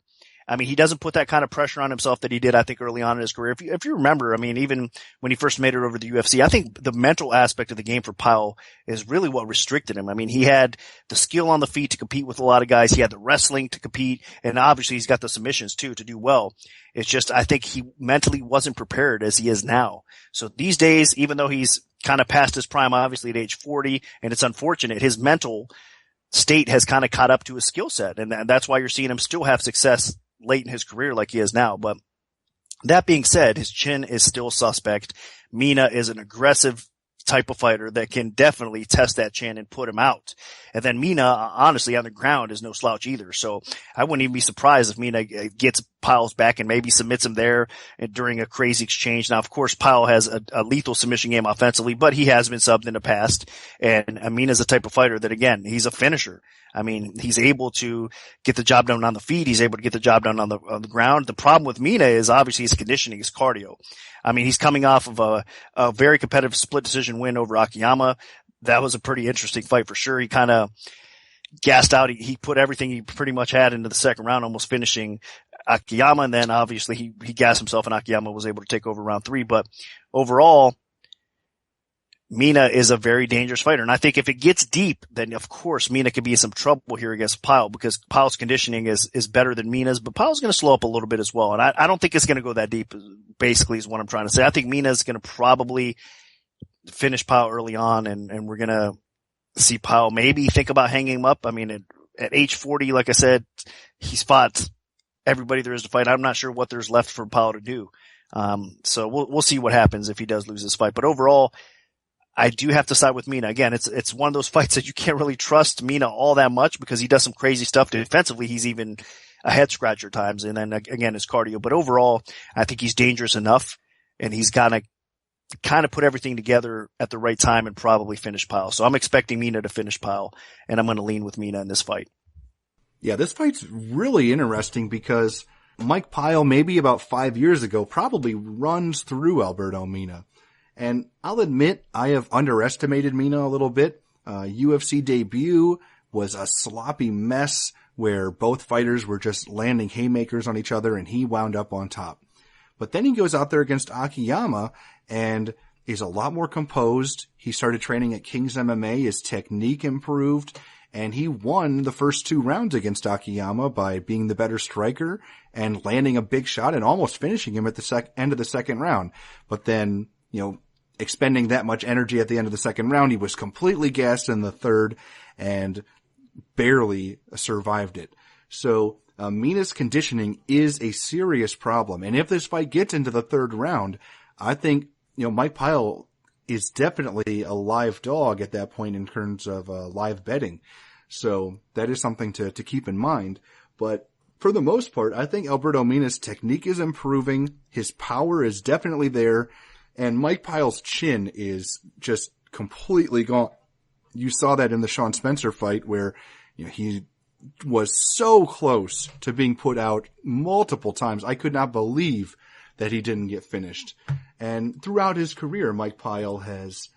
I mean, he doesn't put that kind of pressure on himself that he did, I think, early on in his career. If you remember, I mean, even when he first made it over to the UFC, I think the mental aspect of the game for Pyle is really what restricted him. I mean, he had the skill on the feet to compete with a lot of guys. He had the wrestling to compete, and obviously he's got the submissions too to do well. It's just, I think he mentally wasn't prepared as he is now. So these days, even though he's kind of past his prime, obviously at age 40, and it's unfortunate, his mental state has kind of caught up to his skill set, and that's why you're seeing him still have success late in his career like he is now. But that being said, his chin is still suspect. Mina is an aggressive type of fighter that can definitely test that chin and put him out. And then Mina, honestly, on the ground is no slouch either. So I wouldn't even be surprised if Mina gets Pyle's back and maybe submits him there during a crazy exchange. Now, of course, Pyle has a lethal submission game offensively, but he has been subbed in the past. And Mina's the type of fighter that, again, he's a finisher. I mean, he's able to get the job done on the feet. He's able to get the job done on the ground. The problem with Mina is obviously his conditioning, his cardio. I mean, he's coming off of a very competitive split decision win over Akiyama. That was a pretty interesting fight for sure. He kind of gassed out. He put everything he pretty much had into the second round, almost finishing Akiyama. And then obviously he gassed himself and Akiyama was able to take over round 3. But overall, Mina is a very dangerous fighter. And I think if it gets deep, then of course Mina could be in some trouble here against Pyle because Pyle's conditioning is better than Mina's, but Pyle's going to slow up a little bit as well. And I don't think it's going to go that deep, basically is what I'm trying to say. I think Mina's going to probably finish Pyle early on and we're going to see Pyle maybe think about hanging him up. I mean, at age 40, like I said, he's fought everybody there is to fight. I'm not sure what there's left for Pyle to do. So we'll see what happens if he does lose this fight. But overall, I do have to side with Mina. Again, it's one of those fights that you can't really trust Mina all that much because he does some crazy stuff. Defensively, he's even a head scratcher times. And then again, his cardio. But overall, I think he's dangerous enough and he's got to kind of put everything together at the right time and probably finish Pyle. So I'm expecting Mina to finish Pyle and I'm going to lean with Mina in this fight. Yeah, this fight's really interesting because Mike Pyle, maybe about 5 years ago, probably runs through Alberto Mina. And I'll admit I have underestimated Mina a little bit. UFC debut was a sloppy mess where both fighters were just landing haymakers on each other and he wound up on top. But then he goes out there against Akiyama and is a lot more composed. He started training at King's MMA. His technique improved and he won the first 2 rounds against Akiyama by being the better striker and landing a big shot and almost finishing him at the end of the second round. But then, expending that much energy at the end of the second round, he was completely gassed in the third and barely survived it. So Mina's conditioning is a serious problem. And if this fight gets into the third round, I think, Mike Pyle is definitely a live dog at that point in terms of live betting. So that is something to keep in mind. But for the most part, I think Alberto Mina's technique is improving. His power is definitely there. And Mike Pyle's chin is just completely gone. You saw that in the Sean Spencer fight where, he was so close to being put out multiple times. I could not believe that he didn't get finished. And throughout his career, Mike Pyle has,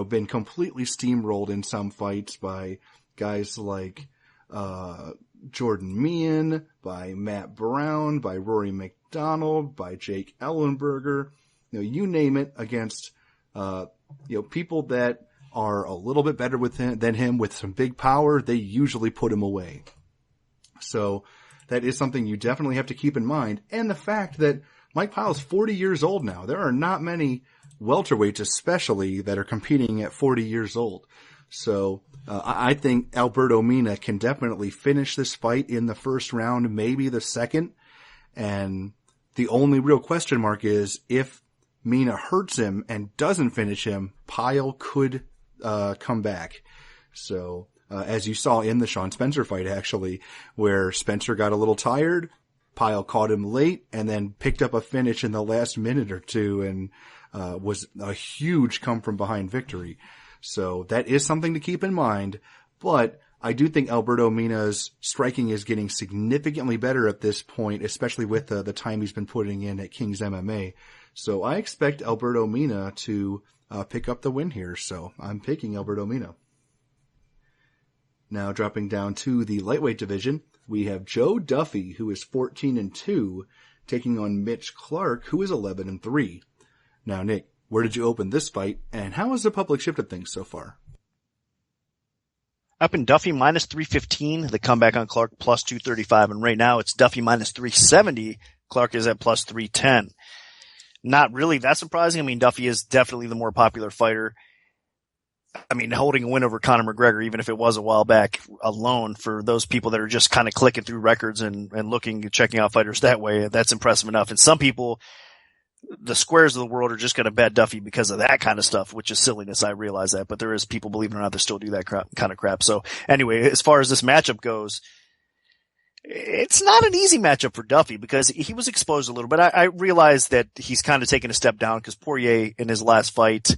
been completely steamrolled in some fights by guys like, Jordan Meehan, by Matt Brown, by Rory McDonald, by Jake Ellenberger, you name it, against, people that are a little bit better than him with some big power, they usually put him away. So that is something you definitely have to keep in mind. And the fact that Mike Pyle's 40 years old now. There are not many welterweights especially that are competing at 40 years old. So I think Alberto Mina can definitely finish this fight in the first round, maybe the second. And the only real question mark is if Mina hurts him and doesn't finish him, Pyle could come back. So as you saw in the Sean Spencer fight, actually, where Spencer got a little tired, Pyle caught him late and then picked up a finish in the last minute or two and was a huge come from behind victory. So that is something to keep in mind, but I do think Alberto Mina's striking is getting significantly better at this point, especially with the time he's been putting in at King's MMA. So I expect Alberto Mina to pick up the win here. So I'm picking Alberto Mina. Now dropping down to the lightweight division, we have Joe Duffy, who is 14-2, taking on Mitch Clark, who is 11-3. Now, Nick, where did you open this fight, and how has the public shifted things so far? Up in Duffy minus 315, the comeback on Clark plus 235, and right now it's Duffy minus 370. Clark is at plus 310. Not really that surprising. I mean, Duffy is definitely the more popular fighter. I mean, holding a win over Conor McGregor, even if it was a while back alone, for those people that are just kind of clicking through records and looking, checking out fighters that way, that's impressive enough. And some people, the squares of the world, are just going to bet Duffy because of that kind of stuff, which is silliness. I realize that, but there is people, believe it or not, that still do that kind of crap. So anyway, as far as this matchup goes, it's not an easy matchup for Duffy because he was exposed a little bit. I realize that he's kind of taken a step down because Poirier in his last fight,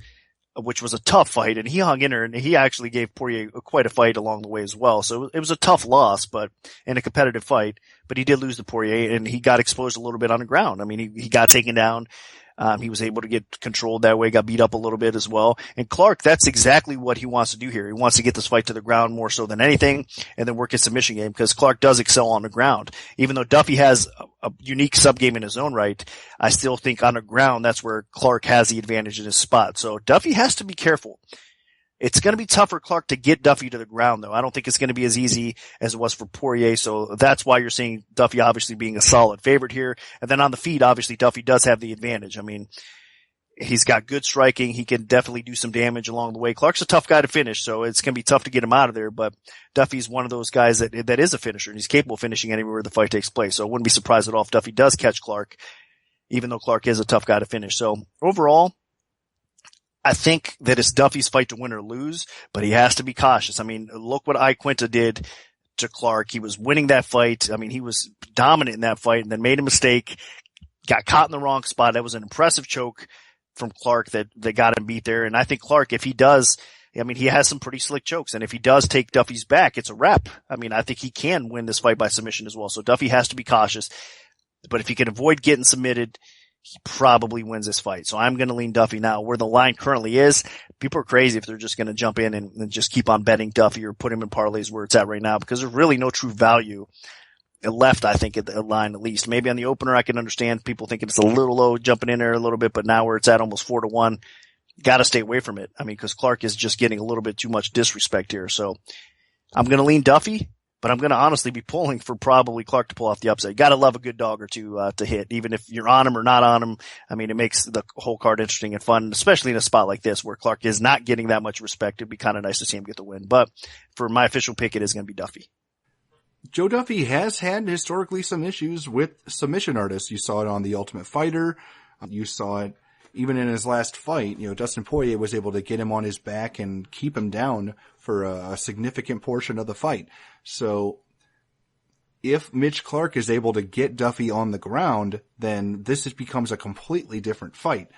which was a tough fight, and he hung in there, and he actually gave Poirier quite a fight along the way as well. So it was a tough loss, but in a competitive fight. But he did lose to Poirier, and he got exposed a little bit on the ground. I mean, he got taken down. He was able to get controlled that way, got beat up a little bit as well. And Clark, that's exactly what he wants to do here. He wants to get this fight to the ground more so than anything, and then work his submission game, because Clark does excel on the ground. Even though Duffy has a unique sub game in his own right, I still think on the ground, that's where Clark has the advantage in his spot. So Duffy has to be careful. It's going to be tough for Clark to get Duffy to the ground, though. I don't think it's going to be as easy as it was for Poirier, so that's why you're seeing Duffy obviously being a solid favorite here. And then on the feet, obviously, Duffy does have the advantage. I mean, he's got good striking. He can definitely do some damage along the way. Clark's a tough guy to finish, so it's going to be tough to get him out of there, but Duffy's one of those guys that is a finisher, and he's capable of finishing anywhere the fight takes place. So I wouldn't be surprised at all if Duffy does catch Clark, even though Clark is a tough guy to finish. So overall, I think that it's Duffy's fight to win or lose, but he has to be cautious. I mean, look what Iaquinta did to Clark. He was winning that fight. I mean, he was dominant in that fight and then made a mistake, got caught in the wrong spot. That was an impressive choke from Clark that got him beat there. And I think Clark, if he does, I mean, he has some pretty slick chokes. And if he does take Duffy's back, it's a wrap. I mean, I think he can win this fight by submission as well. So Duffy has to be cautious. But if he can avoid getting submitted, he probably wins this fight. So I'm going to lean Duffy now. Where the line currently is, people are crazy if they're just going to jump in and just keep on betting Duffy or put him in parlays where it's at right now, because there's really no true value left, I think, at the line at least. Maybe on the opener I can understand people thinking it's a little low, jumping in there a little bit, but now where it's at almost 4-1, got to stay away from it. I mean, because Clark is just getting a little bit too much disrespect here. So I'm going to lean Duffy, but I'm going to honestly be pulling for probably Clark to pull off the upset. You got to love a good dog or two to hit, even if you're on him or not on him. I mean, it makes the whole card interesting and fun, especially in a spot like this where Clark is not getting that much respect. It'd be kind of nice to see him get the win. But for my official pick, it is going to be Duffy. Joe Duffy has had historically some issues with submission artists. You saw it on The Ultimate Fighter. You saw it even in his last fight. Dustin Poirier was able to get him on his back and keep him down for a significant portion of the fight. So if Mitch Clark is able to get Duffy on the ground, then this becomes a completely different fight.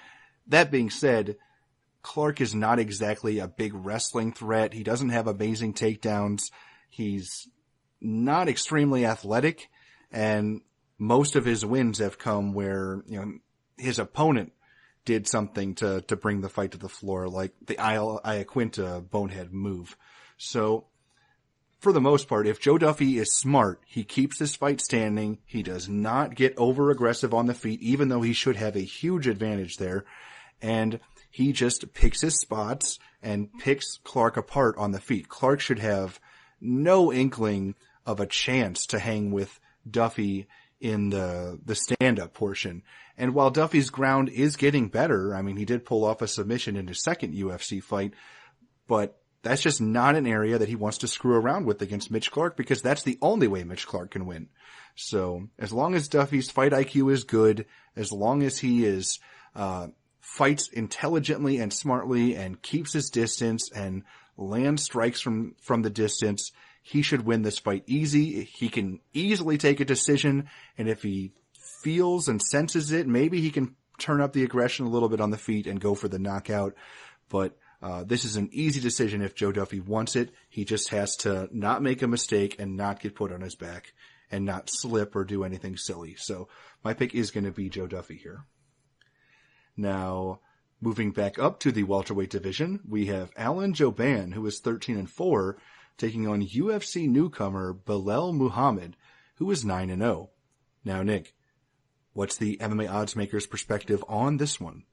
That being said, Clark is not exactly a big wrestling threat. He doesn't have amazing takedowns. He's not extremely athletic, and most of his wins have come where, his opponent did something to bring the fight to the floor, like the Iaquinta bonehead move. So, for the most part, if Joe Duffy is smart, he keeps this fight standing. He does not get over-aggressive on the feet, even though he should have a huge advantage there. And he just picks his spots and picks Clark apart on the feet. Clark should have no inkling of a chance to hang with Duffy in the stand-up portion. And while Duffy's ground is getting better, I mean, he did pull off a submission in his second UFC fight, but that's just not an area that he wants to screw around with against Mitch Clark, because that's the only way Mitch Clark can win. So as long as Duffy's fight IQ is good, as long as he is fights intelligently and smartly and keeps his distance and lands strikes from the distance, he should win this fight easy. He can easily take a decision, and if he feels and senses it, maybe he can turn up the aggression a little bit on the feet and go for the knockout. But this is an easy decision if Joe Duffy wants it. He just has to not make a mistake and not get put on his back and not slip or do anything silly. So my pick is going to be Joe Duffy here. Now, moving back up to the welterweight division, we have Alan Jouban, who is 13-4, taking on UFC newcomer Belal Muhammad, who is 9-0. Now, Nick, what's the MMA oddsmaker's perspective on this one?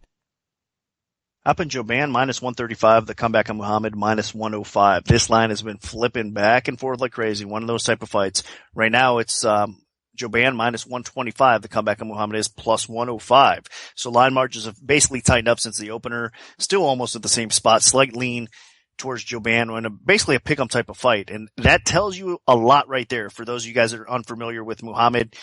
Up in Jouban, minus 135. The comeback on Muhammad, minus 105. This line has been flipping back and forth like crazy. One of those type of fights. Right now, it's Jouban minus 125. The comeback on Muhammad is plus 105. So line margins have basically tightened up since the opener. Still almost at the same spot. Slight lean towards Jouban in basically a pick'em type of fight. And that tells you a lot right there. For those of you guys that are unfamiliar with Muhammad,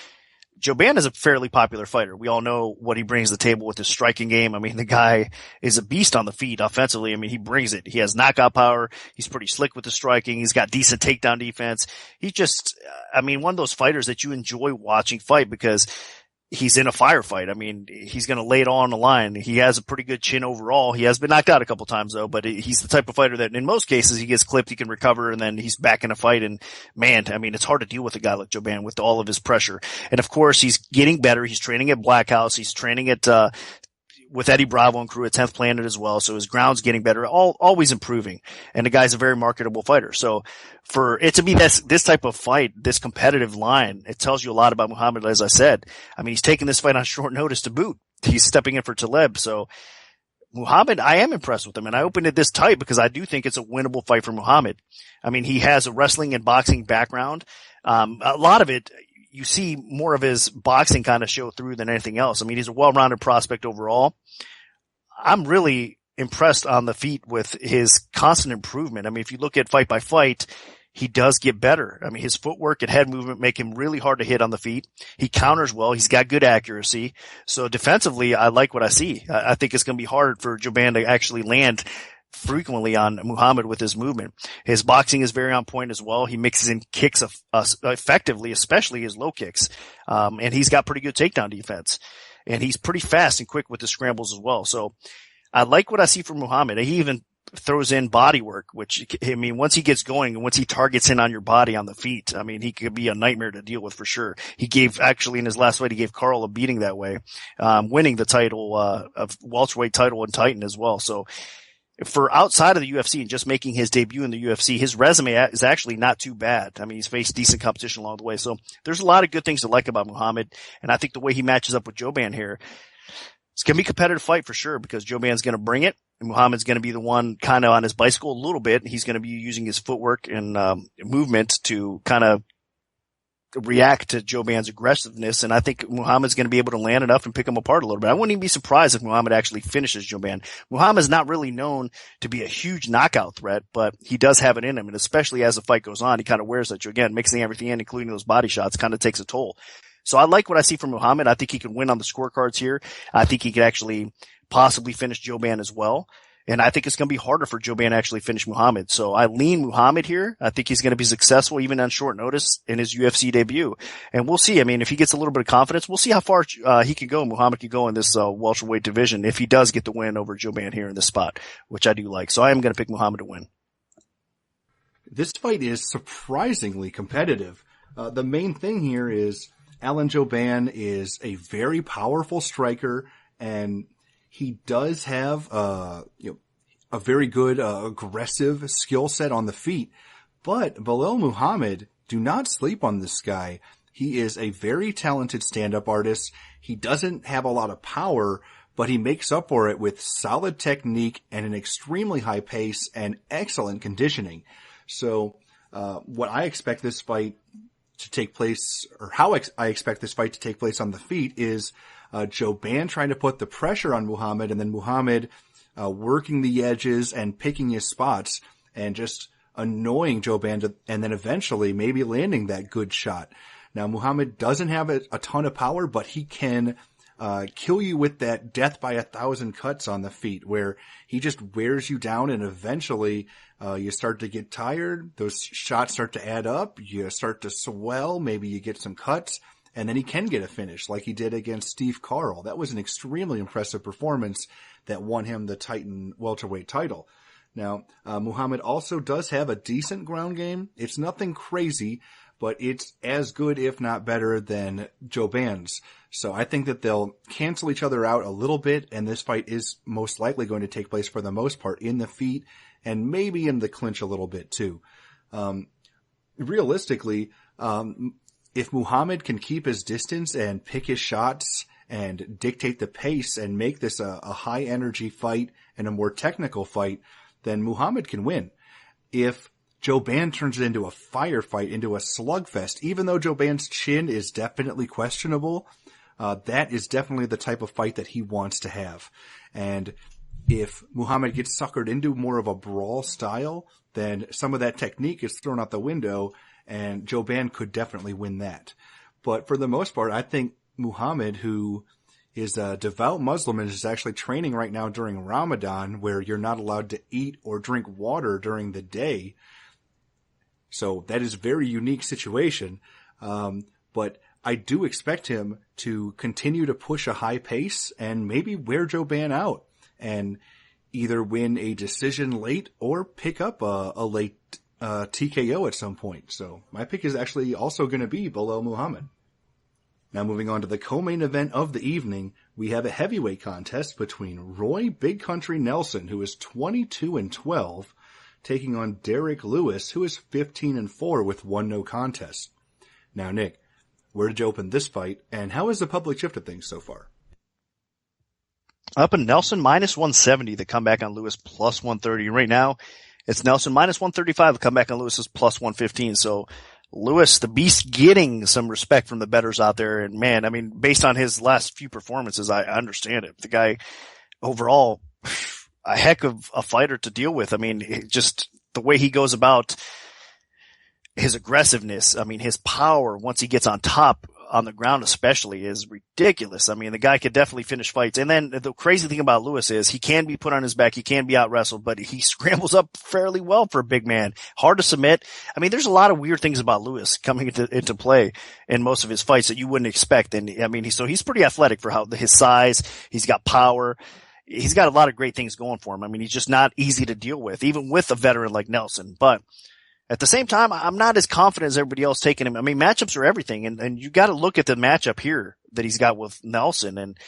Jouban is a fairly popular fighter. We all know what he brings to the table with his striking game. I mean, the guy is a beast on the feet offensively. I mean, he brings it. He has knockout power. He's pretty slick with the striking. He's got decent takedown defense. He's just, I mean, one of those fighters that you enjoy watching fight because he's in a firefight. I mean, he's going to lay it all on the line. He has a pretty good chin overall. He has been knocked out a couple times though, but he's the type of fighter that in most cases he gets clipped, he can recover, and then he's back in a fight. And man, I mean, it's hard to deal with a guy like Jouban with all of his pressure. And of course, he's getting better. He's training at Black House. He's training at, with Eddie Bravo and crew at 10th Planet as well. So his ground's getting better, always improving. And the guy's a very marketable fighter. So for it to be this type of fight, this competitive line, it tells you a lot about Muhammad, as I said. I mean, he's taking this fight on short notice to boot. He's stepping in for Taleb. So Muhammad, I am impressed with him. And I opened it this tight because I do think it's a winnable fight for Muhammad. I mean, he has a wrestling and boxing background. A lot of it, you see more of his boxing kind of show through than anything else. I mean, he's a well-rounded prospect overall. I'm really impressed on the feet with his constant improvement. I mean, if you look at fight by fight, he does get better. I mean, his footwork and head movement make him really hard to hit on the feet. He counters well. He's got good accuracy. So defensively, I like what I see. I think it's going to be hard for Jouban to actually land frequently on Muhammad with his movement. His boxing is very on point as well. He mixes in kicks effectively, especially his low kicks. And he's got pretty good takedown defense. And he's pretty fast and quick with the scrambles as well. So I like what I see from Muhammad. He even throws in body work, which, I mean, once he gets going and once he targets in on your body on the feet, I mean, he could be a nightmare to deal with for sure. He gave, actually in his last fight, he gave Carl a beating that way, winning the title, of welterweight title in Titan as well. So, for outside of the UFC and just making his debut in the UFC, his resume is actually not too bad. I mean, he's faced decent competition along the way. So there's a lot of good things to like about Muhammad. And I think the way he matches up with Jouban here, it's going to be a competitive fight for sure because Jouban's going to bring it. And Muhammad's going to be the one kind of on his bicycle a little bit. He's going to be using his footwork and movement to kind of react to Jouban's aggressiveness, and I think Muhammad's going to be able to land enough and pick him apart a little bit. I wouldn't even be surprised if Muhammad actually finishes Jouban. Muhammad's not really known to be a huge knockout threat, but he does have it in him, and especially as the fight goes on, he kind of wears at you. Again, mixing everything in, including those body shots, kind of takes a toll. So I like what I see from Muhammad. I think he can win on the scorecards here. I think he could actually possibly finish Jouban as well. And I think it's going to be harder for Jouban to actually finish Muhammad. So I lean Muhammad here. I think he's going to be successful even on short notice in his UFC debut. And we'll see. I mean, if he gets a little bit of confidence, we'll see how far he can go. Muhammad can go in this welterweight division if he does get the win over Jouban here in this spot, which I do like. So I am going to pick Muhammad to win. This fight is surprisingly competitive. The main thing here is Alan Jouban is a very powerful striker, and he does have, a very good, aggressive skill set on the feet. But Belal Muhammad, do not sleep on this guy. He is a very talented stand-up artist. He doesn't have a lot of power, but he makes up for it with solid technique and an extremely high pace and excellent conditioning. So, what I expect this fight to take place, or how I expect this fight to take place on the feet, is Jouban trying to put the pressure on Muhammad, and then Muhammad working the edges and picking his spots and just annoying Jouban, and then eventually maybe landing that good shot. Now, Muhammad doesn't have a ton of power, but he can kill you with that death by 1,000 cuts on the feet, where he just wears you down, and eventually you start to get tired. Those shots start to add up. You start to swell. Maybe you get some cuts, and then he can get a finish like he did against Steve Carl. That was an extremely impressive performance that won him the Titan welterweight title. Now, Muhammad also does have a decent ground game. It's nothing crazy, but it's as good, if not better, than Jouban's. So I think that they'll cancel each other out a little bit, and this fight is most likely going to take place for the most part in the feet and maybe in the clinch a little bit too. Realistically, if Muhammad can keep his distance and pick his shots and dictate the pace and make this a high energy fight and a more technical fight, then Muhammad can win. If Jouban turns it into a firefight, into a slugfest, even though Jouban's chin is definitely questionable, that is definitely the type of fight that he wants to have. And if Muhammad gets suckered into more of a brawl style, then some of that technique is thrown out the window, and Jouban could definitely win that. But for the most part, I think Muhammad, who is a devout Muslim and is actually training right now during Ramadan, where you're not allowed to eat or drink water during the day. So that is a very unique situation. But I do expect him to continue to push a high pace and maybe wear Jouban out and either win a decision late or pick up a late TKO at some point. So my pick is actually also going to be Belal Muhammad. Now moving on to the co-main event of the evening, we have a heavyweight contest between Roy Big Country Nelson, who is 22-12, taking on Derek Lewis, who is 15-4 with one no contest. Now, Nick, where did you open this fight, and how has the public shifted things so far? Up in Nelson, minus 170, the comeback on Lewis, plus 130. Right now, it's Nelson minus 135, the comeback on Lewis is plus 115. So Lewis, the beast, getting some respect from the bettors out there. And man, I mean, based on his last few performances, I understand it. The guy overall, a heck of a fighter to deal with. I mean, just the way he goes about his aggressiveness. I mean, his power once he gets on top on the ground especially is ridiculous. I mean, the guy could definitely finish fights. And then the crazy thing about Lewis is he can be put on his back. He can be out wrestled, but he scrambles up fairly well for a big man. Hard to submit. I mean, there's a lot of weird things about Lewis coming into play in most of his fights that you wouldn't expect. And I mean, he's pretty athletic for his size. He's got power. He's got a lot of great things going for him. I mean, he's just not easy to deal with, even with a veteran like Nelson. But at the same time, I'm not as confident as everybody else taking him. I mean, matchups are everything, and you got to look at the matchup here that he's got with Nelson. And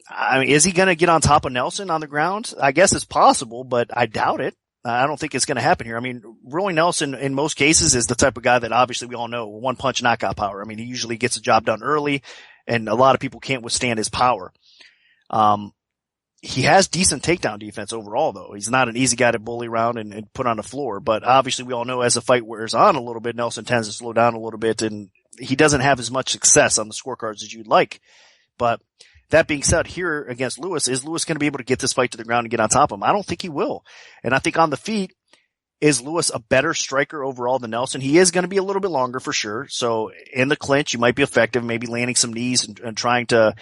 I mean, is he going to get on top of Nelson on the ground? I guess it's possible, but I doubt it. I don't think it's going to happen here. I mean, Roy Nelson in most cases is the type of guy that obviously we all know, one punch knockout power. I mean, he usually gets the job done early, and a lot of people can't withstand his power. He has decent takedown defense overall, though. He's not an easy guy to bully around and put on the floor. But obviously, we all know as the fight wears on a little bit, Nelson tends to slow down a little bit, and he doesn't have as much success on the scorecards as you'd like. But that being said, here against Lewis, is Lewis going to be able to get this fight to the ground and get on top of him? I don't think he will. And I think on the feet, is Lewis a better striker overall than Nelson? He is going to be a little bit longer for sure. So in the clinch, you might be effective, maybe landing some knees and trying to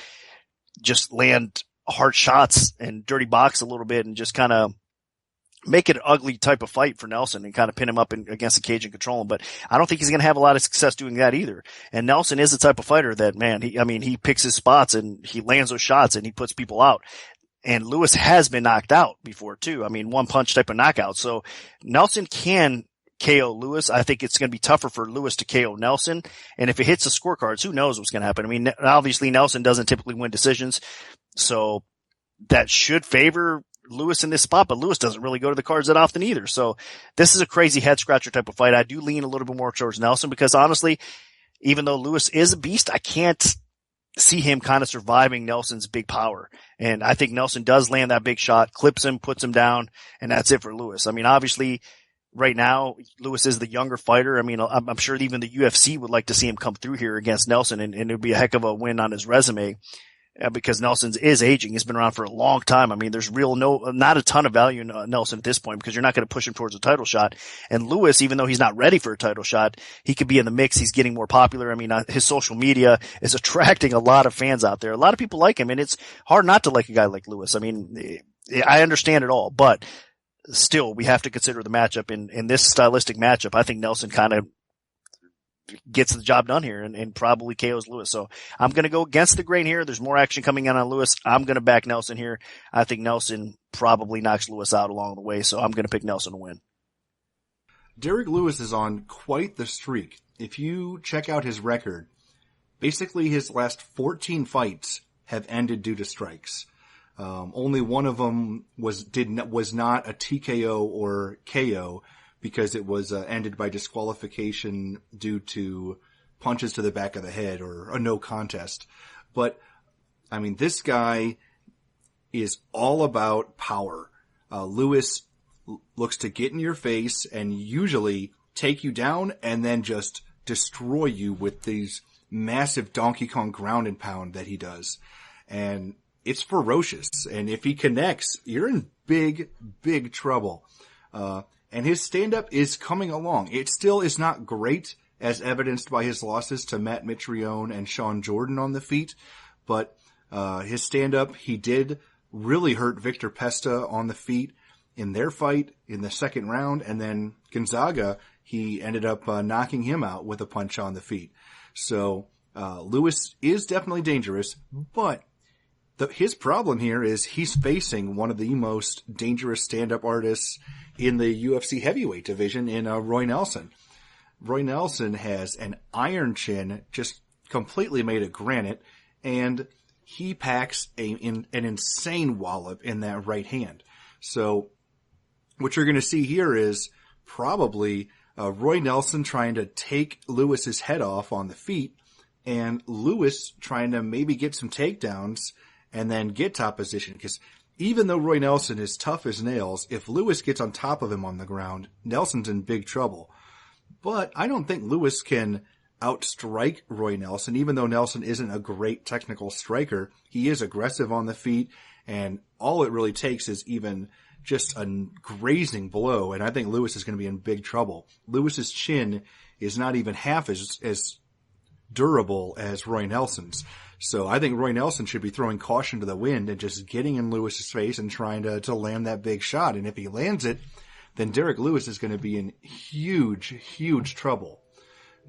just land hard shots and dirty box a little bit and just kind of make it an ugly type of fight for Nelson and kind of pin him up against the cage and control him. But I don't think he's going to have a lot of success doing that either. And Nelson is the type of fighter that, man, he picks his spots and he lands those shots and he puts people out. And Lewis has been knocked out before too. I mean, one punch type of knockout. So Nelson can KO Lewis. I think it's going to be tougher for Lewis to KO Nelson. And if it hits the scorecards, who knows what's going to happen? I mean, obviously Nelson doesn't typically win decisions. So that should favor Lewis in this spot, but Lewis doesn't really go to the cards that often either. So this is a crazy head scratcher type of fight. I do lean a little bit more towards Nelson because honestly, even though Lewis is a beast, I can't see him kind of surviving Nelson's big power. And I think Nelson does land that big shot, clips him, puts him down, and that's it for Lewis. I mean, obviously right now, Lewis is the younger fighter. I mean, I'm sure even the UFC would like to see him come through here against Nelson, and it would be a heck of a win on his resume. Because Nelson is aging. He's been around for a long time. I mean, there's not a ton of value in Nelson at this point because you're not going to push him towards a title shot. And Lewis, even though he's not ready for a title shot, he could be in the mix. He's getting more popular. I mean, his social media is attracting a lot of fans out there. A lot of people like him, and it's hard not to like a guy like Lewis. I mean, I understand it all, but still, we have to consider the matchup. In this stylistic matchup, I think Nelson kind of gets the job done here and probably KOs Lewis. So I'm going to go against the grain here. There's more action coming in on Lewis. I'm going to back Nelson here. I think Nelson probably knocks Lewis out along the way. So I'm going to pick Nelson to win. Derek Lewis is on quite the streak. If you check out his record, basically his last 14 fights have ended due to strikes. Only one of them was not a TKO or KO, because it was ended by disqualification due to punches to the back of the head or a no contest. But, I mean, this guy is all about power. Lewis looks to get in your face and usually take you down and then just destroy you with these massive Donkey Kong ground and pound that he does. And it's ferocious. And if he connects, you're in big, big trouble. And his stand-up is coming along. It still is not great, as evidenced by his losses to Matt Mitrione and Sean Jordan on the feet. But his stand-up, he did really hurt Victor Pesta on the feet in their fight in the second round. And then Gonzaga, he ended up knocking him out with a punch on the feet. So Lewis is definitely dangerous, but his problem here is he's facing one of the most dangerous stand-up artists in the UFC heavyweight division in Roy Nelson. Roy Nelson has an iron chin just completely made of granite, and he packs an insane wallop in that right hand. So what you're going to see here is probably Roy Nelson trying to take Lewis's head off on the feet, and Lewis trying to maybe get some takedowns and then get top position, because even though Roy Nelson is tough as nails, if Lewis gets on top of him on the ground, Nelson's in big trouble. But I don't think Lewis can outstrike Roy Nelson, even though Nelson isn't a great technical striker. He is aggressive on the feet, and all it really takes is even just a grazing blow, and I think Lewis is going to be in big trouble. Lewis's chin is not even half as durable as Roy Nelson's. So I think Roy Nelson should be throwing caution to the wind and just getting in Lewis's face and trying to land that big shot. And if he lands it, then Derek Lewis is going to be in huge, huge trouble.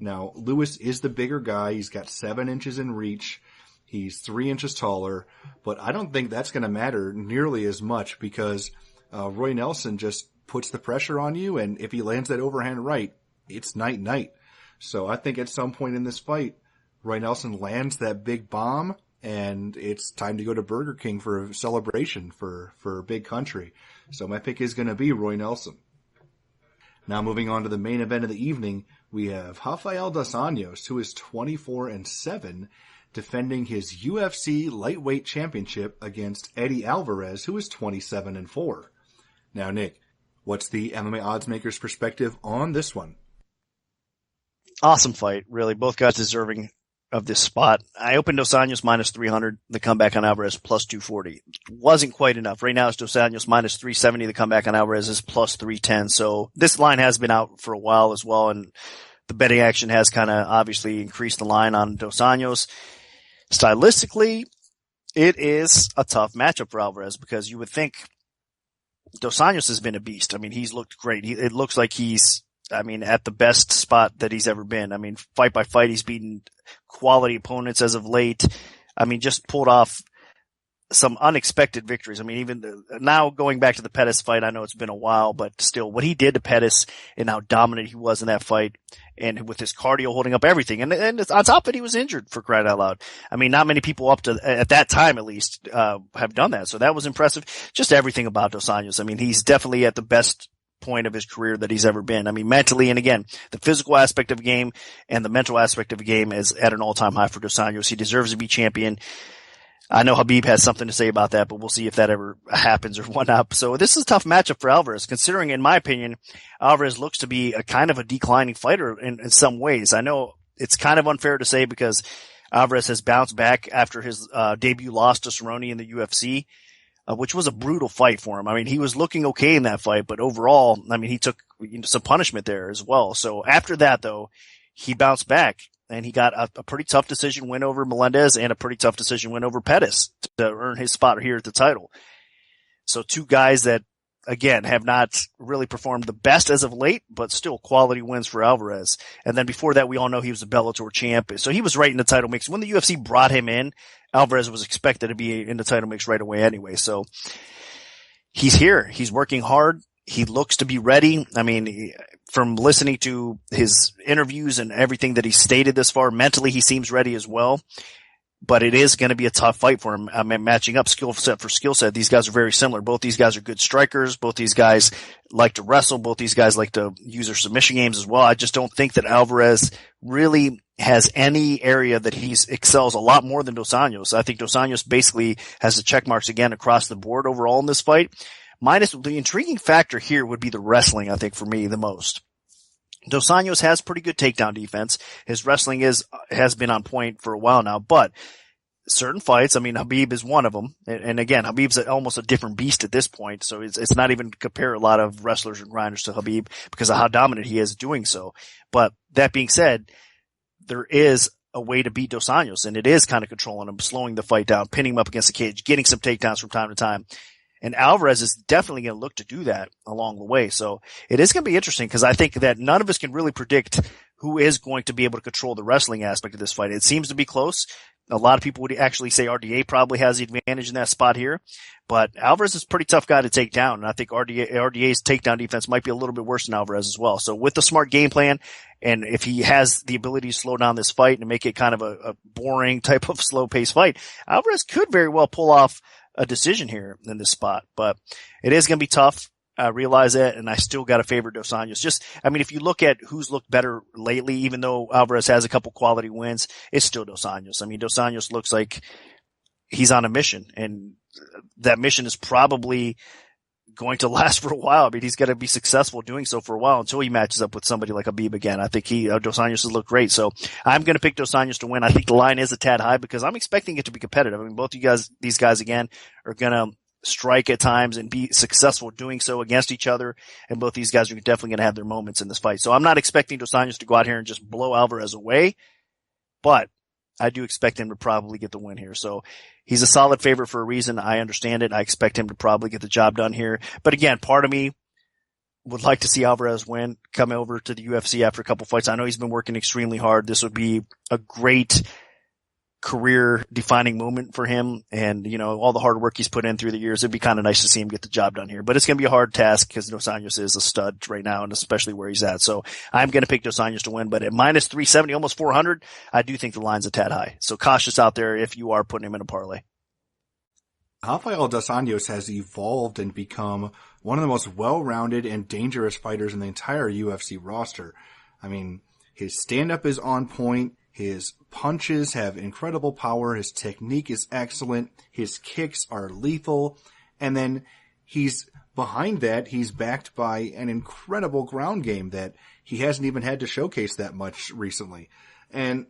Now, Lewis is the bigger guy. He's got 7 inches in reach. He's 3 inches taller, but I don't think that's going to matter nearly as much because Roy Nelson just puts the pressure on you, and if he lands that overhand right, it's night-night. So I think at some point in this fight, Roy Nelson lands that big bomb, and it's time to go to Burger King for a celebration for big country. So my pick is going to be Roy Nelson. Now moving on to the main event of the evening, we have Rafael dos Anjos, who is 24-7, defending his UFC lightweight championship against Eddie Alvarez, who is 27-4. Now, Nick, what's the MMA Oddsmaker's perspective on this one? Awesome fight, really. Both guys deserving of this spot. I opened Dos Anjos minus 300. The comeback on Alvarez plus 240. Wasn't quite enough. Right now it's Dos Anjos minus 370. The comeback on Alvarez is plus 310. So this line has been out for a while as well, and the betting action has kind of obviously increased the line on Dos Anjos. Stylistically, it is a tough matchup for Alvarez because you would think Dos Anjos has been a beast. I mean, he's looked great. It looks like he's, at the best spot that he's ever been. I mean, fight by fight, he's beaten quality opponents as of late. I mean, just pulled off some unexpected victories. I mean, even now going back to the Pettis fight, I know it's been a while, but still what he did to Pettis and how dominant he was in that fight, and with his cardio holding up everything. And on top of it, he was injured, for crying out loud. I mean, not many people at that time at least, have done that. So that was impressive. Just everything about Dos Anjos. I mean, he's definitely at the best point of his career that he's ever been. I mean, mentally, and again, the physical aspect of the game and the mental aspect of the game is at an all-time high for Dos Anjos. He deserves to be champion. I know Khabib has something to say about that, but we'll see if that ever happens or whatnot. So this is a tough matchup for Alvarez, considering, in my opinion, Alvarez looks to be a kind of a declining fighter in some ways. I know it's kind of unfair to say because Alvarez has bounced back after his debut loss to Cerrone in the UFC, which was a brutal fight for him. I mean, he was looking okay in that fight, but overall, I mean, he took some punishment there as well. So after that, though, he bounced back and he got a pretty tough decision win over Melendez and a pretty tough decision win over Pettis to earn his spot here at the title. So two guys that, again, have not really performed the best as of late, but still quality wins for Alvarez. And then before that, we all know he was a Bellator champ. So he was right in the title mix. When the UFC brought him in, Alvarez was expected to be in the title mix right away anyway. So he's here. He's working hard. He looks to be ready. I mean, from listening to his interviews and everything that he stated this far, mentally he seems ready as well. But it is going to be a tough fight for him. I mean, matching up skill set for skill set, these guys are very similar. Both these guys are good strikers. Both these guys like to wrestle. Both these guys like to use their submission games as well. I just don't think that Alvarez really has any area that he excels a lot more than Dos Anjos. I think Dos Anjos basically has the check marks again across the board overall in this fight. Minus the intriguing factor here would be the wrestling, I think, for me the most. Dos Anjos has pretty good takedown defense. His wrestling has been on point for a while now, but certain fights, I mean, Khabib is one of them. And again, Khabib's almost a different beast at this point. So it's not even to compare a lot of wrestlers and grinders to Khabib because of how dominant he is doing so. But that being said, there is a way to beat Dos Anjos, and it is kind of controlling him, slowing the fight down, pinning him up against the cage, getting some takedowns from time to time. And Alvarez is definitely going to look to do that along the way. So it is going to be interesting because I think that none of us can really predict who is going to be able to control the wrestling aspect of this fight. It seems to be close. A lot of people would actually say RDA probably has the advantage in that spot here, but Alvarez is a pretty tough guy to take down. And I think RDA's takedown defense might be a little bit worse than Alvarez as well. So with the smart game plan, and if he has the ability to slow down this fight and make it kind of a boring type of slow paced fight, Alvarez could very well pull off a decision here in this spot, but it is going to be tough. I realize that, and I still got to favor Dos Anjos. I mean, if you look at who's looked better lately, even though Alvarez has a couple quality wins, it's still Dos Anjos. I mean, Dos Anjos looks like he's on a mission, and that mission is probably going to last for a while. I mean, he's got to be successful doing so for a while until he matches up with somebody like Khabib again. I think Dos Anjos has looked great. So I'm going to pick Dos Anjos to win. I think the line is a tad high because I'm expecting it to be competitive. I mean, both these guys again are going to strike at times and be successful doing so against each other. And both these guys are definitely going to have their moments in this fight. So I'm not expecting Dos Anjos to go out here and just blow Alvarez away, but I do expect him to probably get the win here. So he's a solid favorite for a reason. I understand it. I expect him to probably get the job done here. But again, part of me would like to see Alvarez win, come over to the UFC after a couple fights. I know he's been working extremely hard. This would be a great career defining moment for him. And, you know, all the hard work he's put in through the years, it'd be kind of nice to see him get the job done here. But it's going to be a hard task because Dos Anjos is a stud right now, and especially where he's at. So I'm going to pick Dos Anjos to win, but at minus 370, almost 400, I do think the line's a tad high. So cautious out there if you are putting him in a parlay. Rafael Dos Anjos has evolved and become one of the most well-rounded and dangerous fighters in the entire UFC roster. I mean, his stand-up is on point. His punches have incredible power. His technique is excellent. His kicks are lethal. And then behind that, he's backed by an incredible ground game that he hasn't even had to showcase that much recently. And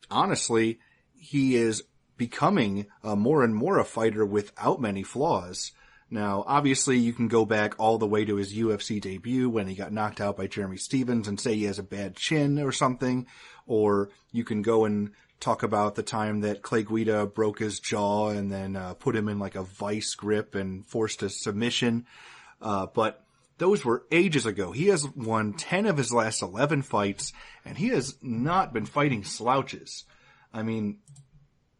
honestly, he is becoming more and more a fighter without many flaws. Now, obviously, you can go back all the way to his UFC debut when he got knocked out by Jeremy Stephens and say he has a bad chin or something. Or you can go and talk about the time that Clay Guida broke his jaw and then put him in like a vice grip and forced a submission. But those were ages ago. He has won 10 of his last 11 fights, and he has not been fighting slouches. I mean,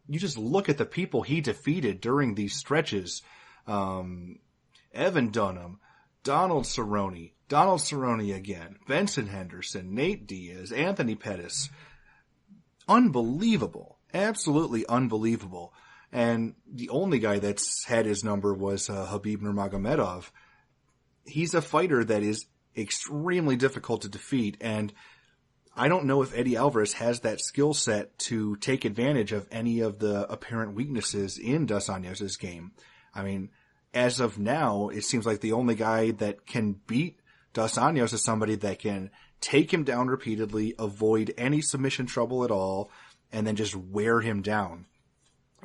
you just look at the people he defeated during these stretches. Evan Dunham, Donald Cerrone again, Benson Henderson, Nate Diaz, Anthony Pettis. Unbelievable. Absolutely unbelievable. And the only guy that's had his number was Khabib Nurmagomedov. He's a fighter that is extremely difficult to defeat, and I don't know if Eddie Alvarez has that skill set to take advantage of any of the apparent weaknesses in Dos Anjos' game. I mean, as of now, it seems like the only guy that can beat Dos Anjos is somebody that can take him down repeatedly, avoid any submission trouble at all, and then just wear him down.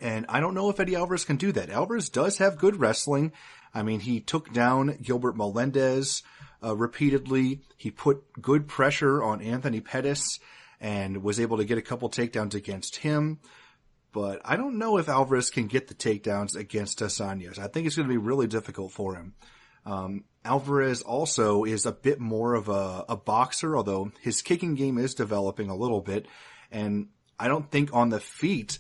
And I don't know if Eddie Alvarez can do that. Alvarez does have good wrestling. I mean, he took down Gilbert Melendez repeatedly. He put good pressure on Anthony Pettis and was able to get a couple takedowns against him. But I don't know if Alvarez can get the takedowns against Dos Anjos. I think it's going to be really difficult for him. Alvarez also is a bit more of a boxer, although his kicking game is developing a little bit. And I don't think on the feet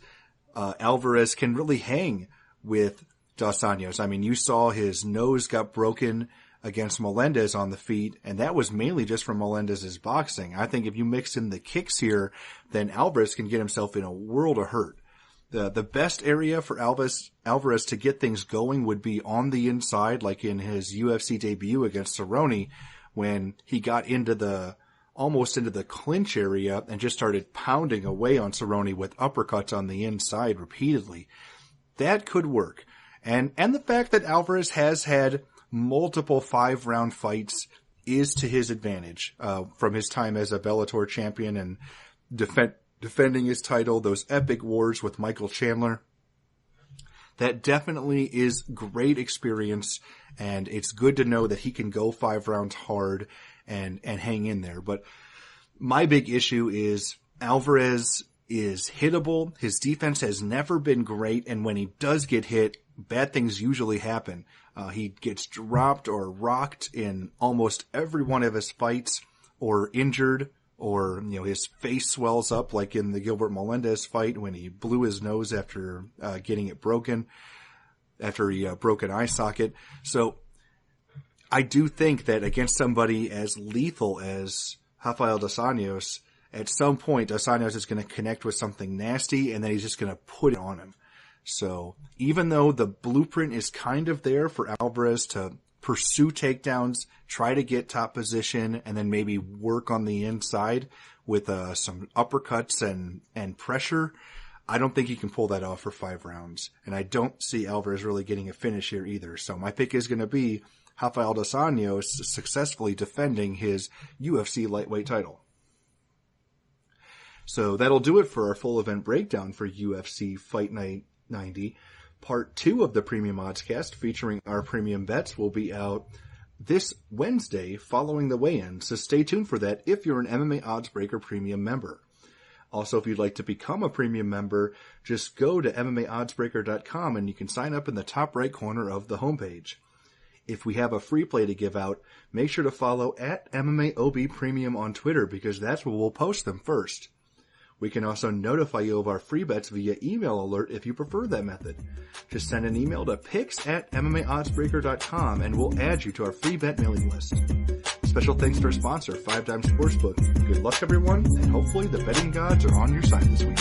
Alvarez can really hang with Dos Anjos. I mean, you saw his nose got broken against Melendez on the feet, and that was mainly just from Melendez's boxing. I think if you mix in the kicks here, then Alvarez can get himself in a world of hurt. The best area for Alvarez to get things going would be on the inside, like in his UFC debut against Cerrone, when he got almost into the clinch area and just started pounding away on Cerrone with uppercuts on the inside repeatedly. That could work. And the fact that Alvarez has had multiple 5-round fights is to his advantage, from his time as a Bellator champion and defending his title, those epic wars with Michael Chandler. That definitely is great experience, and it's good to know that he can go 5 rounds hard and hang in there. But my big issue is Alvarez is hittable. His defense has never been great, and when he does get hit, bad things usually happen. He gets dropped or rocked in almost every one of his fights, or injured, or, his face swells up like in the Gilbert Melendez fight when he blew his nose after getting it broken, after he broke an eye socket. So I do think that against somebody as lethal as Rafael Dos Anjos, at some point Dos Anjos is going to connect with something nasty, and then he's just going to put it on him. So even though the blueprint is kind of there for Alvarez to pursue takedowns, try to get top position, and then maybe work on the inside with some uppercuts and pressure, I don't think he can pull that off for 5 rounds. And I don't see Alvarez really getting a finish here either. So my pick is going to be Rafael Dos Anjos successfully defending his UFC lightweight title. So that'll do it for our full event breakdown for UFC Fight Night 90. Part 2 of the Premium Oddscast, featuring our premium bets, will be out this Wednesday following the weigh-in, so stay tuned for that if you're an MMA Oddsbreaker Premium member. Also, if you'd like to become a premium member, just go to MMAOddsbreaker.com and you can sign up in the top right corner of the homepage. If we have a free play to give out, make sure to follow at MMAOB Premium on Twitter, because that's where we'll post them first. We can also notify you of our free bets via email alert if you prefer that method. Just send an email to picks@MMAOddsbreaker.com and we'll add you to our free bet mailing list. Special thanks to our sponsor, 5 Dime Sportsbook. Good luck, everyone, and hopefully the betting gods are on your side this week.